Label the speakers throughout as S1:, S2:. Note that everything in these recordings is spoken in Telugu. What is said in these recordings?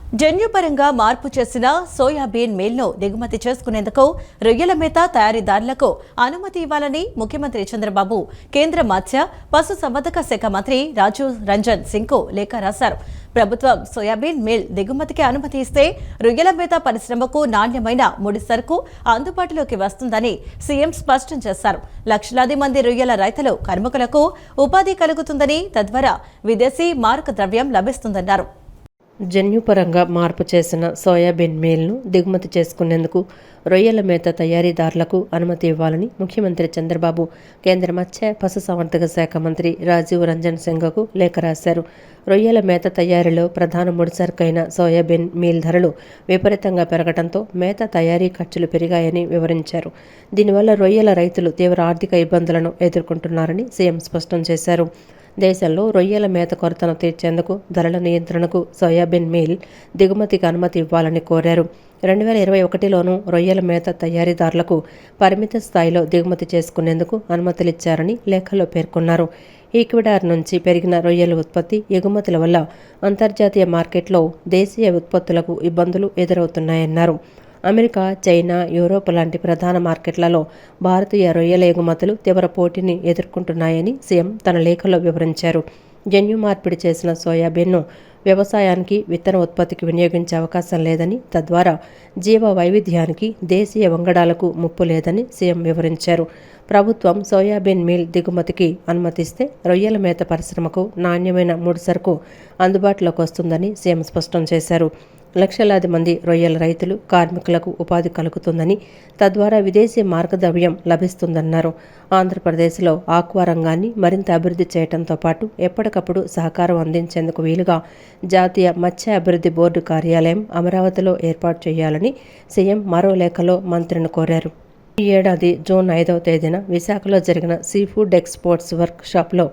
S1: జన్యుపరంగా మార్పు చేసిన సోయాబీన్ మీల్ను దిగుమతి చేసుకునేందుకు రొయ్యల మేత తయారీదారులకు అనుమతి ఇవ్వాలని ముఖ్యమంత్రి చంద్రబాబు కేంద్ర మత్స్య పశుసంవర్ధక శాఖ మంత్రి రాజీవ్ రంజన్ సింగ్కు లేఖ రాశారు. ప్రభుత్వం సోయాబీన్ మీల్ దిగుమతికి అనుమతి ఇస్తే రొయ్యల మేత పరిశ్రమకు నాణ్యమైన ముడి సరుకు అందుబాటులోకి వస్తుందని సీఎం స్పష్టం చేశారు. లక్షలాది మంది రొయ్యల రైతులు కార్మికులకు ఉపాధి కలుగుతుందని, తద్వారా విదేశీ మారక ద్రవ్యం లభిస్తుందన్నారు.
S2: జన్యుపరంగా మార్పు చేసిన సోయాబీన్ మీల్ను దిగుమతి చేసుకునేందుకు రొయ్యల మేత తయారీదారులకు అనుమతి ఇవ్వాలని ముఖ్యమంత్రి చంద్రబాబు కేంద్ర మత్స్య పశుసంవర్ధక శాఖ మంత్రి రాజీవ్ రంజన్ సింగ్కు లేఖ రాశారు. రొయ్యల మేత తయారీలో ప్రధాన ముడిసరుకైన సోయాబీన్ మీల్ ధరలు విపరీతంగా పెరగడంతో మేత తయారీ ఖర్చులు పెరిగాయని వివరించారు. దీనివల్ల రొయ్యల రైతులు తీవ్ర ఆర్థిక ఇబ్బందులను ఎదుర్కొంటున్నారని సీఎం స్పష్టం చేశారు. దేశంలో రొయ్యల మేత కొరతను తీర్చేందుకు ధరల నియంత్రణకు సోయాబీన్ మీల్ దిగుమతికి అనుమతి ఇవ్వాలని కోరారు. 2021లోనూ రొయ్యల మేత తయారీదారులకు పరిమిత స్థాయిలో దిగుమతి చేసుకునేందుకు అనుమతులిచ్చారని లేఖలో పేర్కొన్నారు. ఈక్వెడార్ నుంచి పెరిగిన రొయ్యల ఉత్పత్తి, ఎగుమతుల వల్ల అంతర్జాతీయ మార్కెట్లో దేశీయ ఉత్పత్తులకు ఇబ్బందులు ఎదురవుతున్నాయన్నారు. అమెరికా, చైనా, యూరోప్ లాంటి ప్రధాన మార్కెట్లలో భారతీయ రొయ్యల ఎగుమతులు తీవ్ర పోటీని ఎదుర్కొంటున్నాయని సీఎం తన లేఖలో వివరించారు. జన్యు మార్పిడి చేసిన సోయాబీన్ను వ్యవసాయానికి, విత్తన ఉత్పత్తికి వినియోగించే అవకాశం లేదని, తద్వారా జీవ వైవిధ్యానికి, దేశీయ వంగడాలకు ముప్పు లేదని సీఎం వివరించారు. ప్రభుత్వం సోయాబీన్ మీల్ దిగుమతికి అనుమతిస్తే రొయ్యల మేత పరిశ్రమకు నాణ్యమైన ముడిసరుకు అందుబాటులోకి వస్తుందని సీఎం స్పష్టం చేశారు. లక్షలాది మంది రొయ్యల రైతులు, కార్మికులకు ఉపాధి కలుగుతుందని, తద్వారా విదేశీ మార్గద్రవ్యం లభిస్తుందన్నారు. ఆంధ్రప్రదేశ్లో ఆక్వా రంగాన్ని మరింత అభివృద్ధి చేయడంతో పాటు ఎప్పటికప్పుడు సహకారం అందించేందుకు వీలుగా జాతీయ మత్స్య అభివృద్ధి బోర్డు కార్యాలయం అమరావతిలో ఏర్పాటు చేయాలని సీఎం మరో లేఖలో మంత్రిని కోరారు. ఈ ఏడాది జూన్ 5వ తేదీన విశాఖలో జరిగిన సీఫుడ్ ఎక్స్పోర్ట్స్ వర్క్ షాప్లో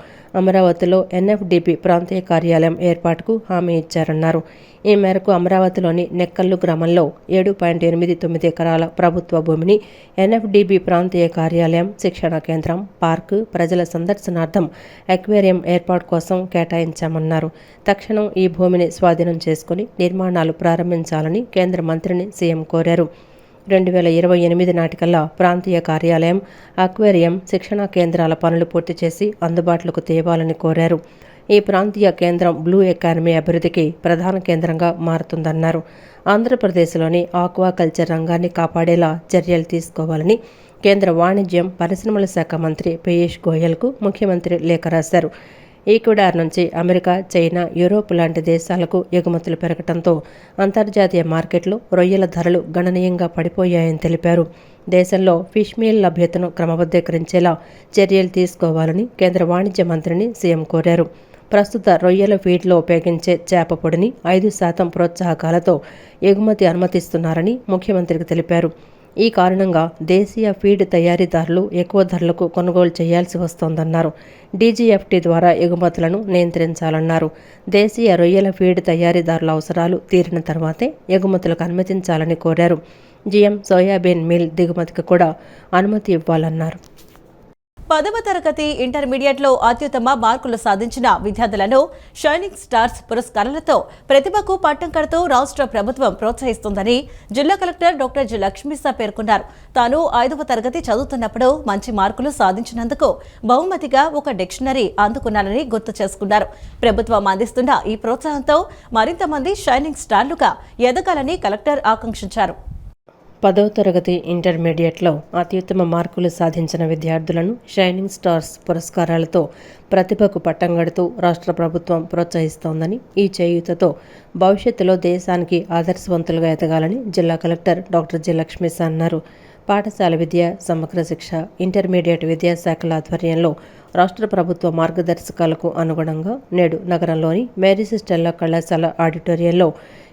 S2: అమరావతిలో ఎన్ఎఫ్డిబి ప్రాంతీయ కార్యాలయం ఏర్పాటుకు హామీ ఇచ్చారన్నారు. ఈ మేరకు అమరావతిలోని నెక్కల్లు గ్రామంలో 7.89 ఎకరాల ప్రభుత్వ భూమిని ఎన్ఎఫ్డిబి ప్రాంతీయ కార్యాలయం, శిక్షణా కేంద్రం, పార్కు, ప్రజల సందర్శనార్థం అక్వేరియం ఏర్పాటు కోసం కేటాయించామన్నారు. తక్షణం ఈ భూమిని స్వాధీనం చేసుకుని నిర్మాణాలు ప్రారంభించాలని కేంద్ర మంత్రిని సీఎం కోరారు. 2028 నాటికల్లా ప్రాంతీయ కార్యాలయం, అక్వేరియం, శిక్షణా కేంద్రాల పనులు పూర్తి చేసి అందుబాటులోకి తేవాలని కోరారు. ఈ ప్రాంతీయ కేంద్రం బ్లూ ఎకానమీ అభివృద్ధికి ప్రధాన కేంద్రంగా మారుతుందన్నారు. ఆంధ్రప్రదేశ్లోని ఆక్వాకల్చర్ రంగాన్ని కాపాడేలా చర్యలు తీసుకోవాలని కేంద్ర వాణిజ్యం, పరిశ్రమల శాఖ మంత్రి పీయూష్ గోయల్కు ముఖ్యమంత్రి లేఖ రాశారు. ఈక్వెడార్ నుంచి అమెరికా, చైనా, యూరోప్ లాంటి దేశాలకు ఎగుమతులు పెరగడంతో అంతర్జాతీయ మార్కెట్లో రొయ్యల ధరలు గణనీయంగా పడిపోయాయని తెలిపారు. దేశంలో ఫిష్ మీల్ లభ్యతను క్రమబద్ధీకరించేలా చర్యలు తీసుకోవాలని కేంద్ర వాణిజ్య మంత్రిని సీఎం కోరారు. ప్రస్తుత రొయ్యల ఫీడ్లో ఉపయోగించే చేప పొడిని 5% ప్రోత్సాహకాలతో ఎగుమతి అనుమతిస్తున్నారని ముఖ్యమంత్రికి తెలిపారు. ఈ కారణంగా దేశీయ ఫీడ్ తయారీదారులు ఎక్కువ ధరలకు కొనుగోలు చేయాల్సి వస్తోందన్నారు. డీజీఎఫ్టీ ద్వారా ఎగుమతులను నియంత్రించాలన్నారు. దేశీయ రొయ్యల ఫీడ్ తయారీదారుల అవసరాలు తీరిన తర్వాతే ఎగుమతులకు అనుమతించాలని కోరారు. జీఎం సోయాబీన్ మీల్ దిగుమతికి కూడా అనుమతి ఇవ్వాలన్నారు.
S1: 10వ తరగతి ఇంటర్మీడియట్లో అత్యుత్తమ మార్కులు సాధించిన విద్యార్థులను షైనింగ్ స్టార్స్ పురస్కారాలతో ప్రతిభకు పట్టం కడుతూ రాష్ట్ర ప్రభుత్వం ప్రోత్సహిస్తుందని జిల్లా కలెక్టర్ డాక్టర్ జి లక్ష్మీసా పేర్కొన్నారు. తాను 5వ తరగతి చదువుతున్నప్పుడు మంచి మార్కులు సాధించినందుకు బహుమతిగా ఒక డిక్షనరీ అందుకున్నానని గుర్తు చేసుకున్నారు. ప్రభుత్వం అందిస్తున్న ఈ ప్రోత్సాహంతో మరింత మంది షైనింగ్ స్టార్లుగా ఎదగాలని కలెక్టర్ ఆకాంక్షించారు.
S2: 10వ తరగతి ఇంటర్మీడియట్లో అత్యుత్తమ మార్కులు సాధించిన విద్యార్థులను షైనింగ్ స్టార్స్ పురస్కారాలతో ప్రతిభకు పట్టం కడుతూ రాష్ట్ర ప్రభుత్వం ప్రోత్సహిస్తోందని, ఈ చేయూతతో భవిష్యత్తులో దేశానికి ఆదర్శవంతులుగా ఎదగాలని జిల్లా కలెక్టర్ డాక్టర్ జి లక్ష్మీసా అన్నారు. పాఠశాల విద్య, సమగ్ర శిక్ష, ఇంటర్మీడియట్ విద్యాశాఖల ఆధ్వర్యంలో రాష్ట్ర ప్రభుత్వ మార్గదర్శకాలకు అనుగుణంగా నేడు నగరంలోని మేరీస్ స్టెల్లా కళాశాల ఆడిటోరియంలో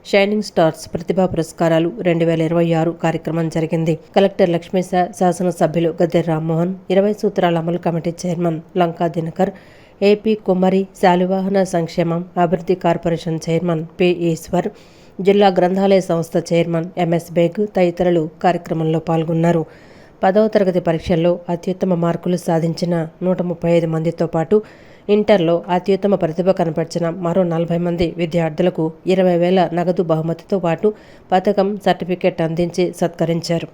S2: షైనింగ్ స్టార్స్ ప్రతిభా పురస్కారాలు 2026 కార్యక్రమం జరిగింది. కలెక్టర్ లక్ష్మీసా, శాసనసభ్యులు గద్దె రామ్మోహన్, 20 సూత్రాల అమలు committee chairman Lanka Dinakar, AP కుమ్మరి శాలివాహన సంక్షేమం అభివృద్ధి కార్పొరేషన్ చైర్మన్ పి ఈశ్వర్, జిల్లా గ్రంథాలయ సంస్థ చైర్మన్ ఎంఎస్ బేగ్ తదితరులు కార్యక్రమంలో పాల్గొన్నారు. 10వ తరగతి పరీక్షల్లో అత్యుత్తమ మార్కులు సాధించిన 135 మందితో పాటు ఇంటర్లో అత్యుత్తమ ప్రతిభ కనపరిచిన మరో 40 మంది విద్యార్థులకు 20,000 నగదు బహుమతితో పాటు పథకం, సర్టిఫికెట్ అందించి సత్కరించారు.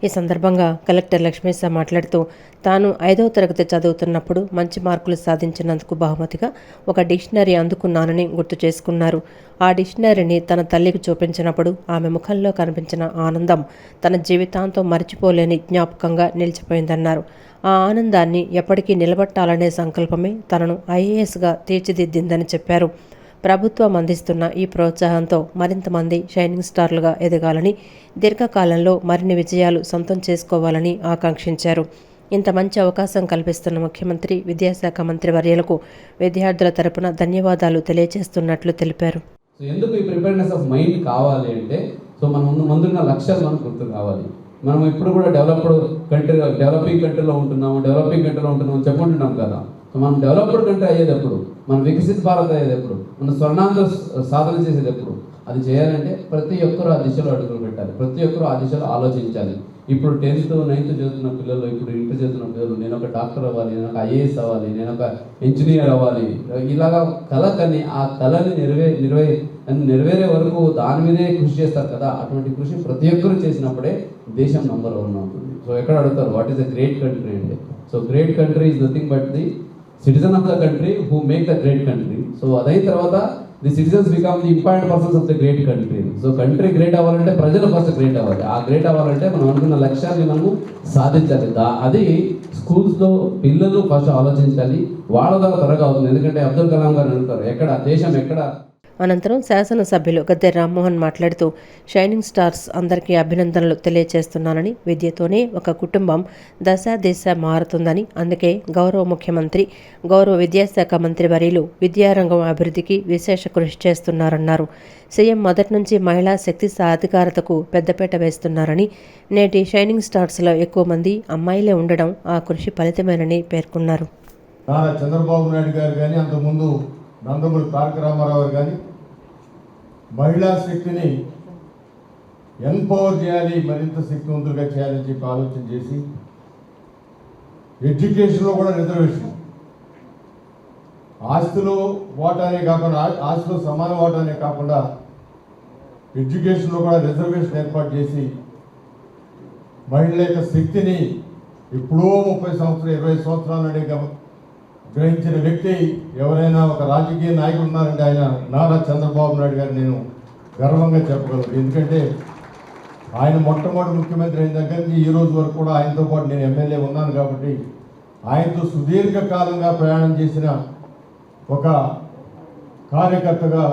S2: ఈ సందర్భంగా కలెక్టర్ లక్ష్మీశ మాట్లాడుతూ తాను 5వ తరగతి చదువుతున్నప్పుడు మంచి మార్కులు సాధించినందుకు బహుమతిగా ఒక డిక్షనరీ అందుకున్నానని గుర్తు చేసుకున్నారు. ఆ డిక్షనరీని తన తల్లికి చూపించినప్పుడు ఆమె ముఖంలో కనిపించిన ఆనందం తన జీవితాంతం మర్చిపోలేని జ్ఞాపకంగా నిలిచిపోయిందన్నారు. ఆ ఆనందాన్ని ఎప్పటికీ నిలబెట్టాలనే సంకల్పమే తనను ఐఏఎస్గా తీర్చిదిద్దిందని చెప్పారు. ప్రభుత్వం అందిస్తున్న ఈ ప్రోత్సాహంతో మరింత మంది షైనింగ్ స్టార్లుగా ఎదగాలని, దీర్ఘకాలంలో మరిన్ని విజయాలు సొంతం చేసుకోవాలని ఆకాంక్షించారు. ఇంత మంచి అవకాశం కల్పిస్తున్న ముఖ్యమంత్రి, విద్యాశాఖ మంత్రి వర్యులకు విద్యార్థుల తరపున ధన్యవాదాలు తెలియజేస్తున్నట్లు తెలిపారు.
S3: ఎందుకు ఈ ప్రిపేర్నెస్ ఆఫ్ మైండ్ కావాలి అంటే, మన ముందున్న లక్ష్యాలు మనకు గుర్తు కావాలి. మనం ఇప్పుడు కూడా డెవలపింగ్ కంట్రీలో ఉంటున్నాము చెప్పుకుంటున్నాం కదా. మనం డెవలప్డ్ కంట్రీ అయ్యేటప్పుడు, మనం వికసిత భారత్ అయ్యేటప్పుడు, మనం స్వర్ణాంధ్ర సాధన చేసేటప్పుడు అది చేయాలంటే ప్రతి ఒక్కరూ ఆ దిశలో అడుగులు పెట్టాలి, ప్రతి ఒక్కరూ ఆ దిశలో ఆలోచించాలి. ఇప్పుడు 10th, 9th చదువుతున్న పిల్లలు, ఇప్పుడు ఇంటర్ చదువుతున్న పిల్లలు, నేను ఒక డాక్టర్ అవ్వాలి, నేను ఒక ఐఏఎస్ అవ్వాలి, నేను ఒక ఇంజనీర్ అవ్వాలి, ఇలాగా కళ కానీ ఆ కళని నెరవేరే వరకు దాని మీదే కృషి చేస్తారు కదా. అటువంటి కృషి ప్రతి ఒక్కరు చేసినప్పుడే దేశం నంబర్ 1 అవుతుంది. సో ఎక్కడ అడుగుతారు what is the great country అంటే, so great country is nothing but the citizen of the country who make the great country. So అదైన తర్వాత the citizens become the important persons of the great country. So country great అవ్వాలంటే ప్రజలు ఫస్ట్ గ్రేట్ అవ్వాలి. ఆ గ్రేట్ అవ్వాలంటే మనం అనుకున్న లక్ష్యాన్ని మనము సాధించాలి. అది స్కూల్స్లో పిల్లలు ఫస్ట్ ఆలోచించాలి. వాళ్ళ ద్వారా త్వరగా అవుతుంది. ఎందుకంటే అబ్దుల్ కలాం గారు అడుగుతారు, ఎక్కడ దేశం ఎక్కడ.
S2: అనంతరం శాసనసభ్యులు గద్దె రామ్మోహన్ మాట్లాడుతూ షైనింగ్ స్టార్స్ అందరికీ అభినందనలు తెలియజేస్తున్నానని, విద్యతోనే ఒక కుటుంబం దశ దిశ మారుతుందని, అందుకే గౌరవ ముఖ్యమంత్రి, గౌరవ విద్యాశాఖ మంత్రి వర్యులు విద్యారంగం అభివృద్ధికి విశేష కృషి చేస్తున్నారన్నారు. సీఎం మొదటి నుంచి మహిళా శక్తి సాధికారతకు పెద్దపీట వేస్తున్నారని, నేటి షైనింగ్ స్టార్స్లో ఎక్కువ మంది అమ్మాయిలే ఉండడం ఆ కృషి ఫలితమేనని పేర్కొన్నారు.
S4: నారా చంద్రబాబు నాయుడు గారు కానీ, అంతకుముందు నందమూరి తారక రామారావు గారు కానీ మహిళా శక్తిని ఎంపవర్ చేయాలి, మరింత శక్తివంతులుగా చేయాలని చెప్పి ఆలోచన చేసి ఎడ్యుకేషన్లో కూడా రిజర్వేషన్, ఆస్తిలో వాటానే కాకుండా, ఆస్తిలో సమాన వాటానే కాకుండా ఎడ్యుకేషన్లో కూడా రిజర్వేషన్ ఏర్పాటు చేసి మహిళల యొక్క శక్తిని ఎప్పుడో 30 సంవత్సరాలు 20 సంవత్సరాల నాడే గ్రహించిన వ్యక్తి ఎవరైనా ఒక రాజకీయ నాయకుడు ఉన్నారంటే ఆయన నారా చంద్రబాబు నాయుడు గారు నేను గర్వంగా చెప్పగలను. ఎందుకంటే ఆయన మొట్టమొదటి ముఖ్యమంత్రి అయిన దగ్గర నుంచి ఈ రోజు వరకు కూడా ఆయనతో పాటు నేను ఎమ్మెల్యే ఉన్నాను కాబట్టి ఆయనతో సుదీర్ఘకాలంగా ప్రయాణం చేసిన ఒక కార్యకర్తగా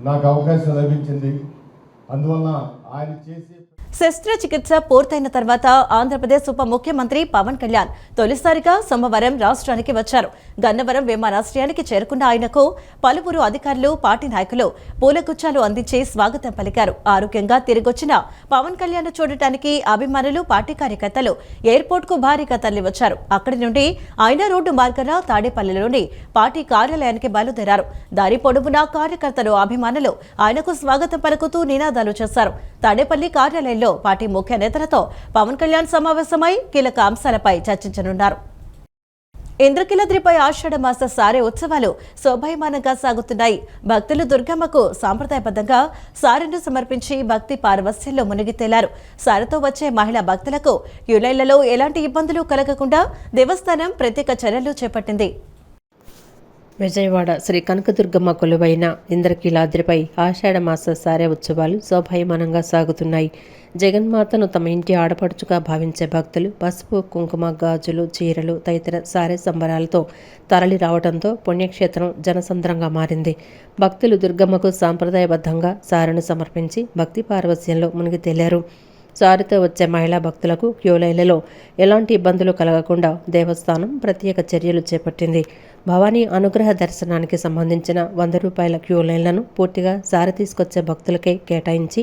S4: నాకు అవకాశం లభించింది. అందువలన ఆయన చేసే
S1: శస్త్రచికిత్స పూర్తయిన తర్వాత ఆంధ్రప్రదేశ్ ఉప ముఖ్యమంత్రి పవన్ కళ్యాణ్ తొలిసారిగా సోమవారం రాష్ట్రానికి వచ్చారు. గన్నవరం విమానాశ్రయానికి చేరుకున్న ఆయనకు పలువురు అధికారులు, పార్టీ నాయకులు పూలగుచ్చాలు అందించి స్వాగతం పలికారు. ఆరోగ్యంగా తిరిగొచ్చిన పవన్ కళ్యాణ్ చూడటానికి అభిమానులు, పార్టీ కార్యకర్తలు ఎయిర్పోర్ట్ కు భారీగా తరలివచ్చారు. అక్కడి నుండి ఆయన రోడ్డు మార్గాన తాడేపల్లిలోని పార్టీ కార్యాలయానికి బయలుదేరారు. దారి పొడవునా కార్యకర్తలు, అభిమానులు ఆయనకు స్వాగతం పలుకుతూ నినాదాలు చేశారు. తాడేపల్లి కార్యాలయంలో పార్టీ ముఖ్య నేతలతో పవన్ కళ్యాణ్ సమావేశమై కీలక అంశాలపై చర్చించనున్నారు. ఇంద్రకీలాద్రిపై ఆషాఢ మాస సారె ఉత్సవాలు శోభాయమానంగా సాగుతున్నాయి. భక్తులు దుర్గమ్మకు సాంప్రదాయబద్ధంగా సారెను సమర్పించి భక్తి పారవస్యంలో మునిగి తేలారు. సారెతో వచ్చే మహిళా భక్తులకు క్యూలైన్లలో ఎలాంటి ఇబ్బందులు కలగకుండా దేవస్థానం ప్రత్యేక చర్యలు చేపట్టింది.
S2: విజయవాడ శ్రీ కనకదుర్గమ్మ కొలువైన ఇంద్రకీలాద్రిపై ఆషాఢమాస సారె ఉత్సవాలు శోభాయమానంగా సాగుతున్నాయి. జగన్మాతను తమ ఇంటి ఆడపడుచుగా భావించే భక్తులు పసుపు, కుంకుమ, గాజులు, చీరలు తదితర సారె సంబరాలతో తరలి రావడంతో పుణ్యక్షేత్రం జనసంద్రంగా మారింది. భక్తులు దుర్గమ్మకు సాంప్రదాయబద్ధంగా సారెను సమర్పించి భక్తి పారవస్యంలో మునిగి తేలారు. సారితో వచ్చే మహిళా భక్తులకు క్యూలైన్లలో ఎలాంటి ఇబ్బందులు కలగకుండా దేవస్థానం ప్రత్యేక చర్యలు చేపట్టింది. భవానీ అనుగ్రహ దర్శనానికి సంబంధించిన 100 రూపాయల క్యూలైన్లను పూర్తిగా సారి తీసుకొచ్చే భక్తులకే కేటాయించి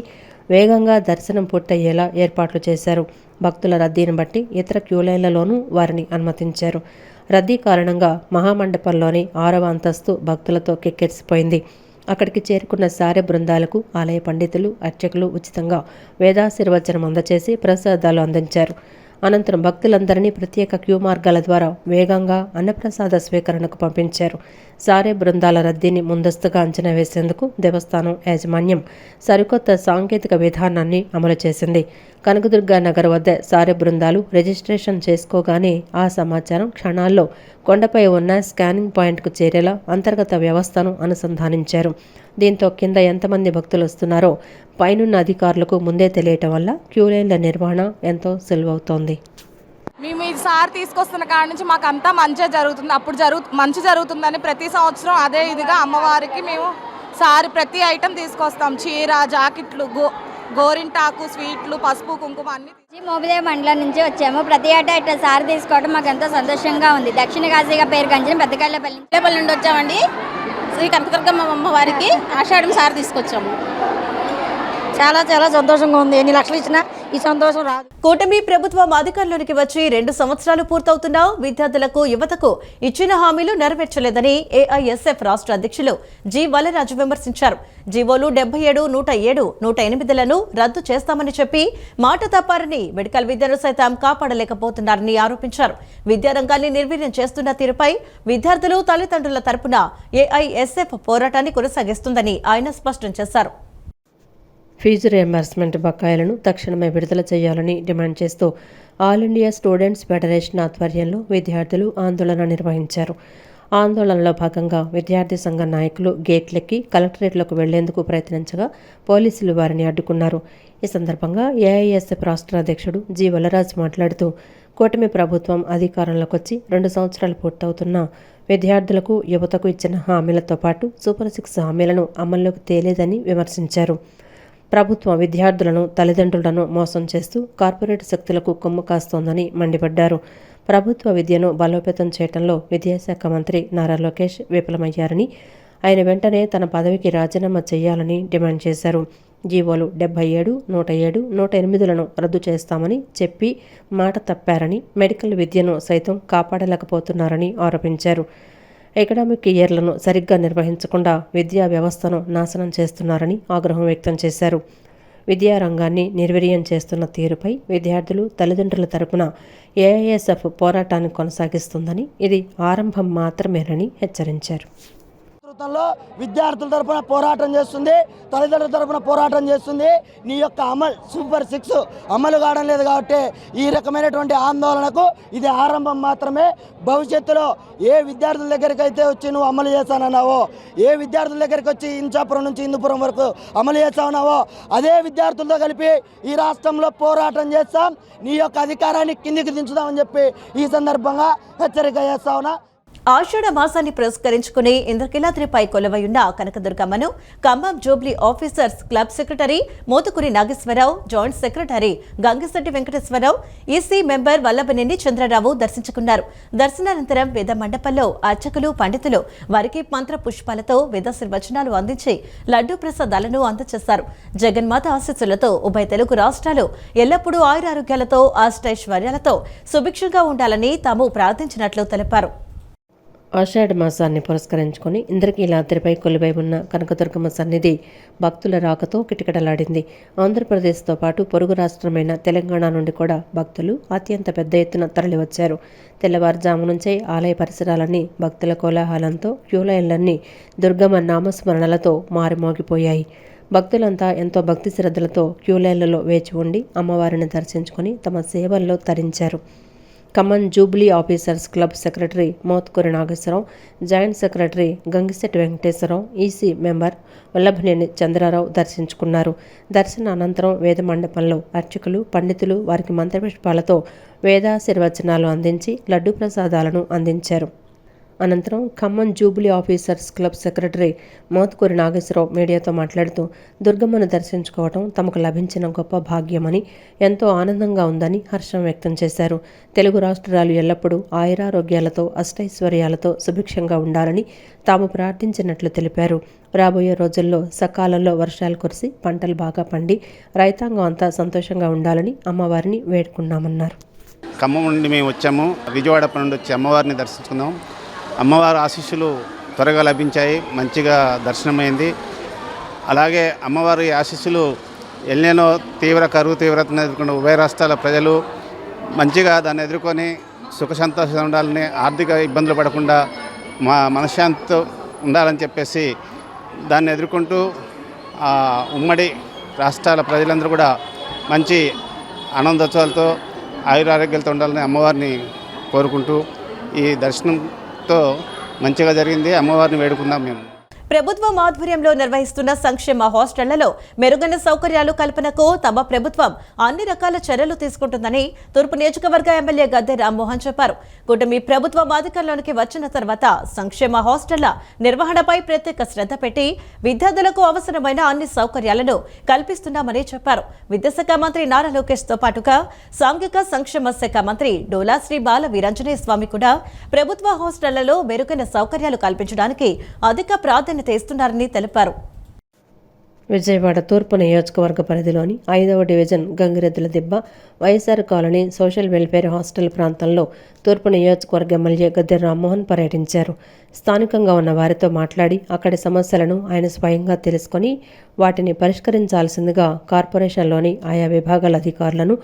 S2: వేగంగా దర్శనం పూర్తయ్యేలా ఏర్పాట్లు చేశారు. భక్తుల రద్దీని బట్టి ఇతర క్యూలైన్లలోనూ వారిని అనుమతించారు. రద్దీ కారణంగా మహామండపంలోని 6వ అంతస్తు భక్తులతో కిక్కిరిసిపోయింది. అక్కడికి చేరుకున్న సారె బృందాలకు ఆలయ పండితులు, అర్చకులు ఉచితంగా వేదాశీర్వచనం అందచేసి ప్రసాదాలు అందించారు. అనంతరం భక్తులందరినీ ప్రత్యేక క్యూ మార్గాల ద్వారా వేగంగా అన్నప్రసాద స్వీకరణకు పంపించారు. సారే బృందాల రద్దీని ముందస్తుగా అంచనా వేసేందుకు దేవస్థానం యాజమాన్యం సరికొత్త సాంకేతిక విధానాన్ని అమలు చేసింది. కనకదుర్గ నగర్ వద్ద సారే బృందాలు రిజిస్ట్రేషన్ చేసుకోగానే ఆ సమాచారం క్షణాల్లో కొండపై ఉన్న స్కానింగ్ పాయింట్కు చేరేలా అంతర్గత వ్యవస్థను అనుసంధానించారు. దీంతో కింద ఎంతమంది భక్తులు వస్తున్నారో పైనున్న అధికారులకు ముందే తెలియటం వల్ల క్యూలైన్ల నిర్వహణ ఎంతో సులువవుతోంది.
S5: మేము ఈసారి తీసుకొస్తున్న కాడి నుంచి మాకు అంతా మంచిగా జరుగుతుంది. అప్పుడు మంచి జరుగుతుందని ప్రతి సంవత్సరం అదే ఇదిగా అమ్మవారికి మేము ప్రతి ఐటెం తీసుకొస్తాం. చీర, జాకెట్లు, గోరింటాకు, స్వీట్లు, పసుపు, కుంకుమ అన్ని.
S6: మోబిదేవి మండలం నుంచి వచ్చాము. ప్రతి ఏటా ఇట్లా సారి తీసుకోవడం మాకు ఎంతో సంతోషంగా ఉంది. దక్షిణ కాశీగా పేరు గంచిన పెద్దకాయలపల్లి
S7: నుండి వచ్చామండి. శ్రీ కనకదుర్గమ్మ అమ్మవారికి ఆషాఢం సారి తీసుకొచ్చాము.
S8: చాలా చాలా సంతోషంగా ఉంది. ఎన్ని లక్షలు ఇచ్చినా ఈ సంతోషం రాదు.
S1: కూటమి ప్రభుత్వం అధికారంలోకి వచ్చి 2 సంవత్సరాలు పూర్తవుతున్నా విద్యార్థులకు, యువతకు ఇచ్చిన హామీలు నెరవేర్చలేదని ఏఐఎస్ఎఫ్ రాష్ట్ర అధ్యక్షులు జి వలరాజు విమర్శించారు. జీవోలు 77, 107, 108లను రద్దు చేస్తామని చెప్పి మాట తప్పారని, మెడికల్ విద్యను సైతం కాపాడలేకపోతున్నారని ఆరోపించారు. విద్యారంగాన్ని నిర్వీర్యం చేస్తున్న తీరుపై విద్యార్థులు, తల్లిదండ్రుల తరపున ఏఐఎస్ఎఫ్ పోరాటాన్ని కొనసాగిస్తుందని ఆయన స్పష్టం చేశారు.
S2: ఫీజు రియంబర్స్మెంట్ బకాయిలను తక్షణమే విడుదల చేయాలని డిమాండ్ చేస్తూ ఆల్ ఇండియా స్టూడెంట్స్ ఫెడరేషన్ ఆధ్వర్యంలో విద్యార్థులు ఆందోళన నిర్వహించారు. ఆందోళనలో భాగంగా విద్యార్థి సంఘ నాయకులు గేట్లెక్కి కలెక్టరేట్లకు వెళ్లేందుకు ప్రయత్నించగా పోలీసులు వారిని అడ్డుకున్నారు. ఈ సందర్భంగా ఏఐఎస్ఎఫ్ రాష్ట్ర అధ్యక్షుడు జి వలరాజ్ మాట్లాడుతూ కూటమి ప్రభుత్వం అధికారంలోకి వచ్చి 2 సంవత్సరాలు పూర్తవుతున్నా విద్యార్థులకు, యువతకు ఇచ్చిన హామీలతో పాటు సూపర్ 6 హామీలను అమల్లోకి తేలేదని విమర్శించారు. ప్రభుత్వం విద్యార్థులను, తల్లిదండ్రులను మోసం చేస్తూ కార్పొరేట్ శక్తులకు కొమ్ము కాస్తోందని మండిపడ్డారు. ప్రభుత్వ విద్యను బలోపేతం చేయడంలో విద్యాశాఖ మంత్రి నారా లోకేష్ విఫలమయ్యారని, ఆయన వెంటనే తన పదవికి రాజీనామా చేయాలని డిమాండ్ చేశారు. జీవోలు 77, 107, 108లను రద్దు చేస్తామని చెప్పి మాట తప్పారని, మెడికల్ విద్యను సైతం కాపాడలేకపోతున్నారని ఆరోపించారు. అకాడమిక్ ఇయర్లను సరిగ్గా నిర్వహించకుండా విద్యా వ్యవస్థను నాశనం చేస్తున్నారని ఆగ్రహం వ్యక్తం చేశారు. విద్యారంగాన్ని నిర్వీర్యం చేస్తున్న తీరుపై విద్యార్థులు, తల్లిదండ్రుల తరపున ఏఐఎస్ఎఫ్ పోరాటాన్ని కొనసాగిస్తుందని, ఇది ఆరంభం మాత్రమేనని హెచ్చరించారు.
S9: విద్యార్థుల తరపున పోరాటం చేస్తుంది, తల్లిదండ్రుల తరపున పోరాటం చేస్తుంది. నీ యొక్క సూపర్ 6 అమలు కావడం లేదు కాబట్టి ఈ రకమైనటువంటి ఆందోళనకు ఇది ఆరంభం మాత్రమే. భవిష్యత్తులో ఏ విద్యార్థుల దగ్గరికి అయితే వచ్చి నువ్వు అమలు చేస్తానన్నావో, ఏ విద్యార్థుల దగ్గరికి వచ్చి ఇన్చాపురం నుంచి హిందూపురం వరకు అమలు చేస్తావున్నావో అదే విద్యార్థులతో కలిపి ఈ రాష్ట్రంలో పోరాటం చేస్తాం. నీ యొక్క అధికారాన్ని కిందికి దించుదామని చెప్పి ఈ సందర్భంగా హెచ్చరిక చేస్తా ఉన్నా.
S1: ఆషాఢ మాసాన్ని పురస్కరించుకుని ఇంద్రకీలాద్రిపై కొలువయున్న కనకదుర్గమ్మను Khammam jubilee officers club secretary Mothukuri Nageswararao, joint secretary Gangisetti Venkateswararao, EC member Vallabhaneni Chandrarao దర్శించుకున్నారు. దర్శనానంతరం వేద మండపంలో అర్చకులు, పండితులు వారికి మంత్ర పుష్పాలతో వేదాశీర్వచనాలు అందించి లడ్డూ ప్రసాదాలను అందజేశారు. జగన్మాత ఆశీస్సులతో ఉభయ తెలుగు రాష్ట్రాలు ఎల్లప్పుడూ ఆయురారోగ్యాలతో, అష్టైశ్వర్యాలతో సుభిక్షంగా ఉండాలని తాము ప్రార్థించినట్లు తెలిపారు.
S2: ఆషాఢ మాసాన్ని పురస్కరించుకొని ఇంద్రకీలాద్రిపై కొలువై ఉన్న కనకదుర్గమ్మ సన్నిధి భక్తుల రాకతో కిటకిటలాడింది. ఆంధ్రప్రదేశ్తో పాటు పొరుగు రాష్ట్రమైన తెలంగాణ నుండి కూడా భక్తులు అత్యంత పెద్ద ఎత్తున తరలివచ్చారు. తెల్లవారుజాము నుంచే ఆలయ పరిసరాలన్నీ భక్తుల కోలాహలంతో, క్యూలైన్లన్నీ దుర్గమ్మ నామస్మరణలతో మారుమోగిపోయాయి. భక్తులంతా ఎంతో భక్తి శ్రద్ధలతో క్యూలైన్లలో వేచి ఉండి అమ్మవారిని దర్శించుకొని తమ సేవల్లో తరించారు. Khammam jubilee officers club secretary Motkuri Nageswararao, joint secretary Gangisetti Venkateswararao, EC member Vallabhaneni Chandrarao దర్శించుకున్నారు. దర్శన అనంతరం వేద మండపంలో అర్చకులు, పండితులు వారికి మంత్రపుష్పాలతో వేదాశీర్వచనాలు అందించి లడ్డూ ప్రసాదాలను అందించారు. అనంతరం Khammam jubilee officers club secretary Motkuri Nageswararao మీడియాతో మాట్లాడుతూ దుర్గమ్మను దర్శించుకోవడం తమకు లభించిన గొప్ప భాగ్యమని, ఎంతో ఆనందంగా ఉందని హర్షం వ్యక్తం చేశారు. తెలుగు రాష్ట్రాలు ఎల్లప్పుడూ ఆయురారోగ్యాలతో, అష్టైశ్వర్యాలతో సుభిక్షంగా ఉండాలని తాము ప్రార్థించినట్లు తెలిపారు. రాబోయే రోజుల్లో సకాలంలో వర్షాలు కురిసి పంటలు బాగా పండి రైతాంగం అంతా సంతోషంగా ఉండాలని అమ్మవారిని వేడుకున్నామన్నారు.
S10: ఖమ్మం నుండి మేము వచ్చాము. విజయవాడ నుండి వచ్చి అమ్మవారిని దర్శించుకున్నాం. అమ్మవారి ఆశీస్సులు త్వరగా లభించాయి, మంచిగా దర్శనమైంది. అలాగే అమ్మవారి ఆశీస్సులు ఎన్నెన్నో తీవ్ర కరువు తీవ్రతను ఎదుర్కొన్న ఉభయ రాష్ట్రాల ప్రజలు మంచిగా దాన్ని ఎదుర్కొని సుఖ సంతోషంగా ఉండాలని, ఆర్థిక ఇబ్బందులు పడకుండా మనశ్శాంతితో ఉండాలని చెప్పేసి దాన్ని ఎదుర్కొంటూ ఉమ్మడి రాష్ట్రాల ప్రజలందరూ కూడా మంచి ఆనందోత్సవాలతో ఆయురారోగ్యాలతో ఉండాలని అమ్మవారిని కోరుకుంటూ ఈ దర్శనంతో మంచిగా జరిగింది. అమ్మవారిని వేడుకుందాం. మేము
S1: ప్రభుత్వం ఆధ్వర్యంలో నిర్వహిస్తున్న సంక్షేమ హాస్టళ్లలో మెరుగైన సౌకర్యాలు కల్పనకు తమ ప్రభుత్వం అన్ని రకాల చర్యలు తీసుకుంటుందని తూర్పు నియోజకవర్గ ఎమ్మెల్యే గద్దె రామ్మోహన్ చెప్పారు. కూటమి ప్రభుత్వం అధికారంలోకి వచ్చిన తర్వాత సంక్షేమ హాస్టళ్ల నిర్వహణపై ప్రత్యేక శ్రద్ధ పెట్టి విద్యార్థులకు అవసరమైన అన్ని సౌకర్యాలను కల్పిస్తున్నామని చెప్పారు. విద్యాశాఖ మంత్రి నారా లోకేష్ తో పాటుగా సాంఘిక సంక్షేమ శాఖ మంత్రి డోలా శ్రీ బాల వీరాంజనేయ స్వామి కూడా ప్రభుత్వ హాస్టళ్లలో మెరుగైన సౌకర్యాలు కల్పించడానికి అధిక ప్రాధాన్యత ఇస్తున్నారని తెలిపారు.
S2: విజయవాడ తూర్పు నియోజకవర్గ పరిధిలోని 5వ డివిజన్ గంగిరెద్దుల దిబ్బ YSR colony social welfare hostel ప్రాంతంలో తూర్పు నియోజకవర్గ ఎమ్మెల్యే గద్దె రామ్మోహన్ పర్యటించారు. స్థానికంగా ఉన్న వారితో మాట్లాడి అక్కడి సమస్యలను ఆయన స్వయంగా తెలుసుకొని వాటిని పరిష్కరించాల్సిందిగా కార్పొరేషన్లోని ఆయా విభాగాల అధికారులను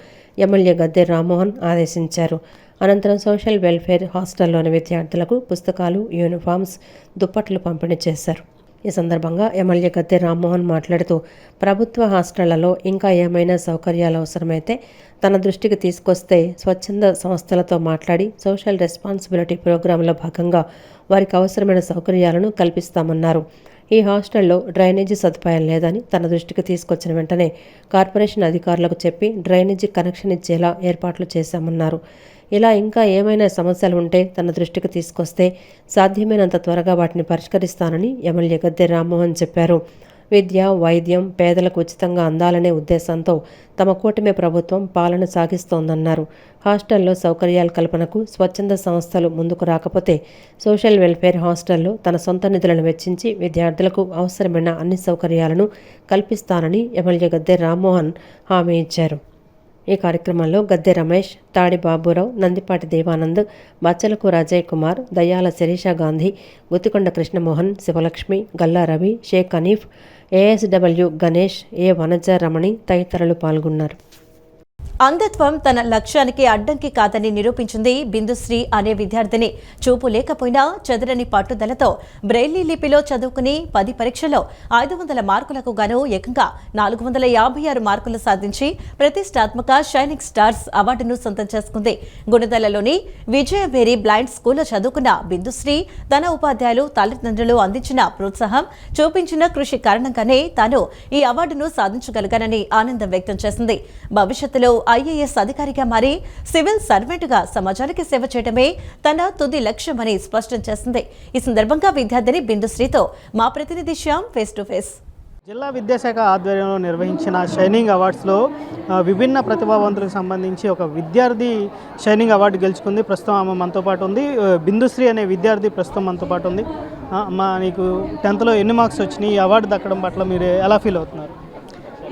S2: ఎమ్మెల్యే గద్దె రామ్మోహన్ ఆదేశించారు. అనంతరం సోషల్ వెల్ఫేర్ హాస్టల్లోని విద్యార్థులకు పుస్తకాలు, యూనిఫామ్స్, దుప్పట్లు పంపిణీ చేశారు. ఈ సందర్భంగా ఎమ్మెల్యే గద్దె రామ్మోహన్ మాట్లాడుతూ ప్రభుత్వ హాస్టళ్లలో ఇంకా ఏమైనా సౌకర్యాలు అవసరమైతే తన దృష్టికి తీసుకొస్తే స్వచ్ఛంద సంస్థలతో మాట్లాడి సోషల్ రెస్పాన్సిబిలిటీ ప్రోగ్రాంలో భాగంగా వారికి అవసరమైన సౌకర్యాలను కల్పిస్తామన్నారు. ఈ హాస్టల్లో డ్రైనేజీ సదుపాయం లేదని తన దృష్టికి తీసుకొచ్చిన వెంటనే కార్పొరేషన్ అధికారులకు చెప్పి డ్రైనేజీ కనెక్షన్ ఇచ్చేలా ఏర్పాట్లు చేశామన్నారు. ఇలా ఇంకా ఏమైనా సమస్యలు ఉంటే తన దృష్టికి తీసుకొస్తే సాధ్యమైనంత త్వరగా వాటిని పరిష్కరిస్తానని ఎమ్మెల్యే గద్దె రామ్మోహన్ చెప్పారు. విద్య, వైద్యం పేదలకు ఉచితంగా అందాలనే ఉద్దేశంతో తమ కూటమి ప్రభుత్వం పాలన సాగిస్తోందన్నారు. హాస్టల్లో సౌకర్యాల కల్పనకు స్వచ్ఛంద సంస్థలు ముందుకు రాకపోతే సోషల్ వెల్ఫేర్ హాస్టల్లో తన సొంత నిధులను వెచ్చించి విద్యార్థులకు అవసరమైన అన్ని సౌకర్యాలను కల్పిస్తానని ఎమ్మెల్యే గద్దె రామ్మోహన్ హామీ ఇచ్చారు. ఈ కార్యక్రమంలో గద్దె రమేష్, తాడి బాబురావు, నందిపాటి దేవానంద్, బచ్చలకు రాజయ్ కుమార్, దయ్యాల శిరీష గాంధీ, గుత్తికొండ కృష్ణమోహన్, శివలక్ష్మి, గల్లా రవి, షేక్ హనీఫ్, ఏఎస్డబ్ల్యూ గణేష్, ఏ వనజ రమణి తదితరులు పాల్గొన్నారు.
S1: అంధత్వం తన లక్ష్యానికి అడ్డంకి కాదని నిరూపించింది బిందుశ్రీ అనే విద్యార్థిని. చూపు లేకపోయినా చెదరని పట్టుదలతో బ్రెయిలీ లిపిలో చదువుకుని 10 పరీక్షల్లో 500 మార్కులకు గాను ఏకంగా 456 మార్కులు సాధించి ప్రతిష్టాత్మక షైనింగ్ స్టార్స్ అవార్డును సొంతం చేసుకుంది. గుణదలలోని విజయవేరి బ్లైండ్ స్కూల్లో చదువుకున్న బిందుశ్రీ తన ఉపాధ్యాయులు, తల్లిదండ్రులు అందించిన ప్రోత్సాహం, చూపించిన కృషి కారణంగానే తాను ఈ అవార్డును సాధించగలిగానని ఆనందం వ్యక్తం చేసింది. భవిష్యత్తులో ఐఏఎస్ అధికారిగా మారి సివిల్ సర్వెంట్గా సమాజానికి సేవ చేయడమే తన తుది లక్ష్యమని స్పష్టం చేసింది. ఈ సందర్భంగా విద్యార్థిని బిందుశ్రీతో మా ప్రతినిధి శ్యామ్ ఫేస్ టు ఫేస్.
S11: జిల్లా విద్యాశాఖ ఆధ్వర్యంలో నిర్వహించిన షైనింగ్ అవార్డ్స్లో విభిన్న ప్రతిభావంతులకు సంబంధించి ఒక విద్యార్థి షైనింగ్ అవార్డు గెలుచుకుంది. ప్రస్తుతం ఆమె మనతో పాటు ఉంది. బిందుశ్రీ అనే విద్యార్థి ప్రస్తుతం మనతో పాటు ఉంది. అమ్మ, నీకు 10th ఎన్ని మార్క్స్ వచ్చినాయి? ఈ అవార్డు దక్కడం పట్ల మీరు ఎలా ఫీల్ అవుతున్నారు?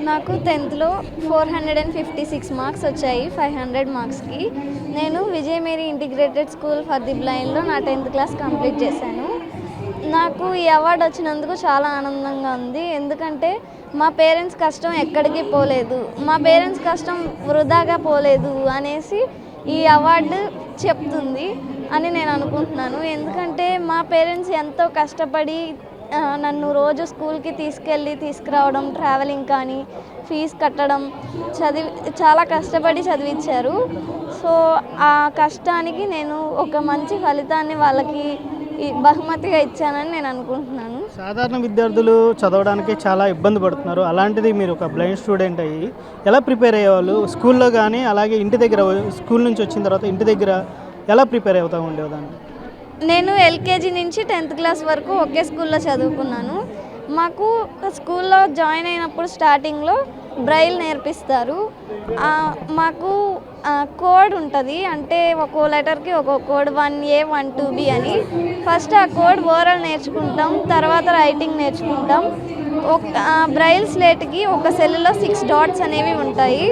S6: నాకు 10th 456 మార్క్స్ వచ్చాయి 500 మార్క్స్కి. నేను Vijayamary integrated school for the బ్లైండ్లో నా 10th క్లాస్ కంప్లీట్ చేశాను. నాకు ఈ అవార్డు వచ్చినందుకు చాలా ఆనందంగా ఉంది. ఎందుకంటే మా పేరెంట్స్ కష్టం ఎక్కడికి పోలేదు, మా పేరెంట్స్ కష్టం వృధాగా పోలేదు అనేసి ఈ అవార్డు చెప్తుంది అని నేను అనుకుంటున్నాను. ఎందుకంటే మా పేరెంట్స్ ఎంతో కష్టపడి నన్ను రోజు స్కూల్కి తీసుకురావడం, ట్రావెలింగ్ కానీ, ఫీజు కట్టడం, చాలా కష్టపడి చదివించారు. సో ఆ కష్టానికి నేను ఒక మంచి ఫలితాన్ని వాళ్ళకి బహుమతిగా ఇచ్చానని నేను అనుకుంటున్నాను.
S11: సాధారణ విద్యార్థులు చదవడానికి చాలా ఇబ్బంది పడుతున్నారు. అలాంటిది మీరు ఒక బ్లైండ్ స్టూడెంట్ అయ్యి ఎలా ప్రిపేర్ అయ్యేవాళ్ళు? స్కూల్లో కానీ అలాగే ఇంటి దగ్గర, స్కూల్ నుంచి వచ్చిన తర్వాత ఇంటి దగ్గర ఎలా ప్రిపేర్ అవుతూ ఉండేదాన్ని?
S6: నేను LKG నుంచి 10th క్లాస్ వరకు ఒకే స్కూల్లో చదువుకున్నాను. మాకు స్కూల్లో జాయిన్ అయినప్పుడు స్టార్టింగ్లో బ్రైల్ నేర్పిస్తారు. మాకు కోడ్ ఉంటుంది, అంటే ఒక్కో లెటర్కి ఒక్కో కోడ్ 1A 1 2B అని. ఫస్ట్ ఆ కోడ్ ఓరల్ నేర్చుకుంటాం, తర్వాత రైటింగ్ నేర్చుకుంటాం. బ్రైల్ స్లేట్కి ఒక సెల్లో 6 డాట్స్ అనేవి ఉంటాయి.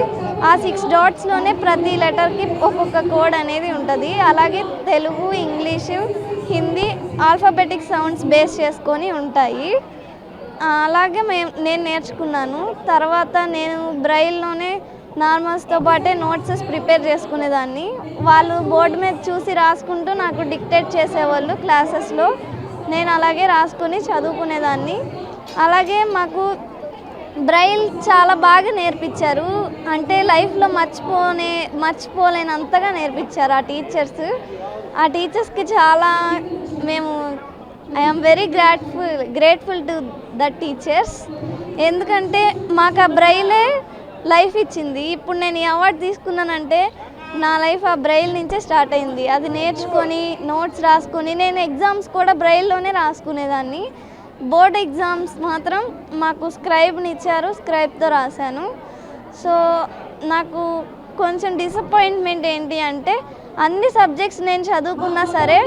S6: ఆ 6 డాట్స్లోనే ప్రతి లెటర్కి ఒక్కొక్క కోడ్ అనేది ఉంటుంది. అలాగే Telugu, English, Hindi alphabetic sounds base చేసుకొని ఉంటాయి. అలాగే నేను నేర్చుకున్నాను. తర్వాత నేను బ్రైల్లోనే నార్మల్స్తో పాటే నోట్సెస్ ప్రిపేర్ చేసుకునేదాన్ని. వాళ్ళు బోర్డు మీద చూసి రాసుకుంటూ నాకు డిక్టేట్ చేసేవాళ్ళు క్లాసెస్లో. నేను అలాగే రాసుకుని చదువుకునేదాన్ని. అలాగే మాకు బ్రైల్ చాలా బాగా నేర్పించారు. అంటే లైఫ్లో మర్చిపోలేనంతగా నేర్పించారు ఆ టీచర్స్. ఆ టీచర్స్కి చాలా మేము I'm very grateful to that teachers. ఎందుకంటే మాకు ఆ బ్రైలే లైఫ్ ఇచ్చింది. ఇప్పుడు నేను ఈ అవార్డు తీసుకున్నానంటే నా లైఫ్ ఆ బ్రైల్ నుంచే స్టార్ట్ అయింది. అది నేర్చుకొని నోట్స్ రాసుకొని నేను ఎగ్జామ్స్ కూడా బ్రైల్లోనే రాసుకునేదాన్ని. బోర్డ్ ఎగ్జామ్స్ మాత్రం మాకు స్క్రైబ్ని ఇచ్చారు, స్క్రైబ్తో రాశాను. సో నాకు కొంచెం డిసప్పాయింట్మెంట్ ఏంటి అంటే అన్ని సబ్జెక్ట్స్ నేను చదువుకున్నా సరే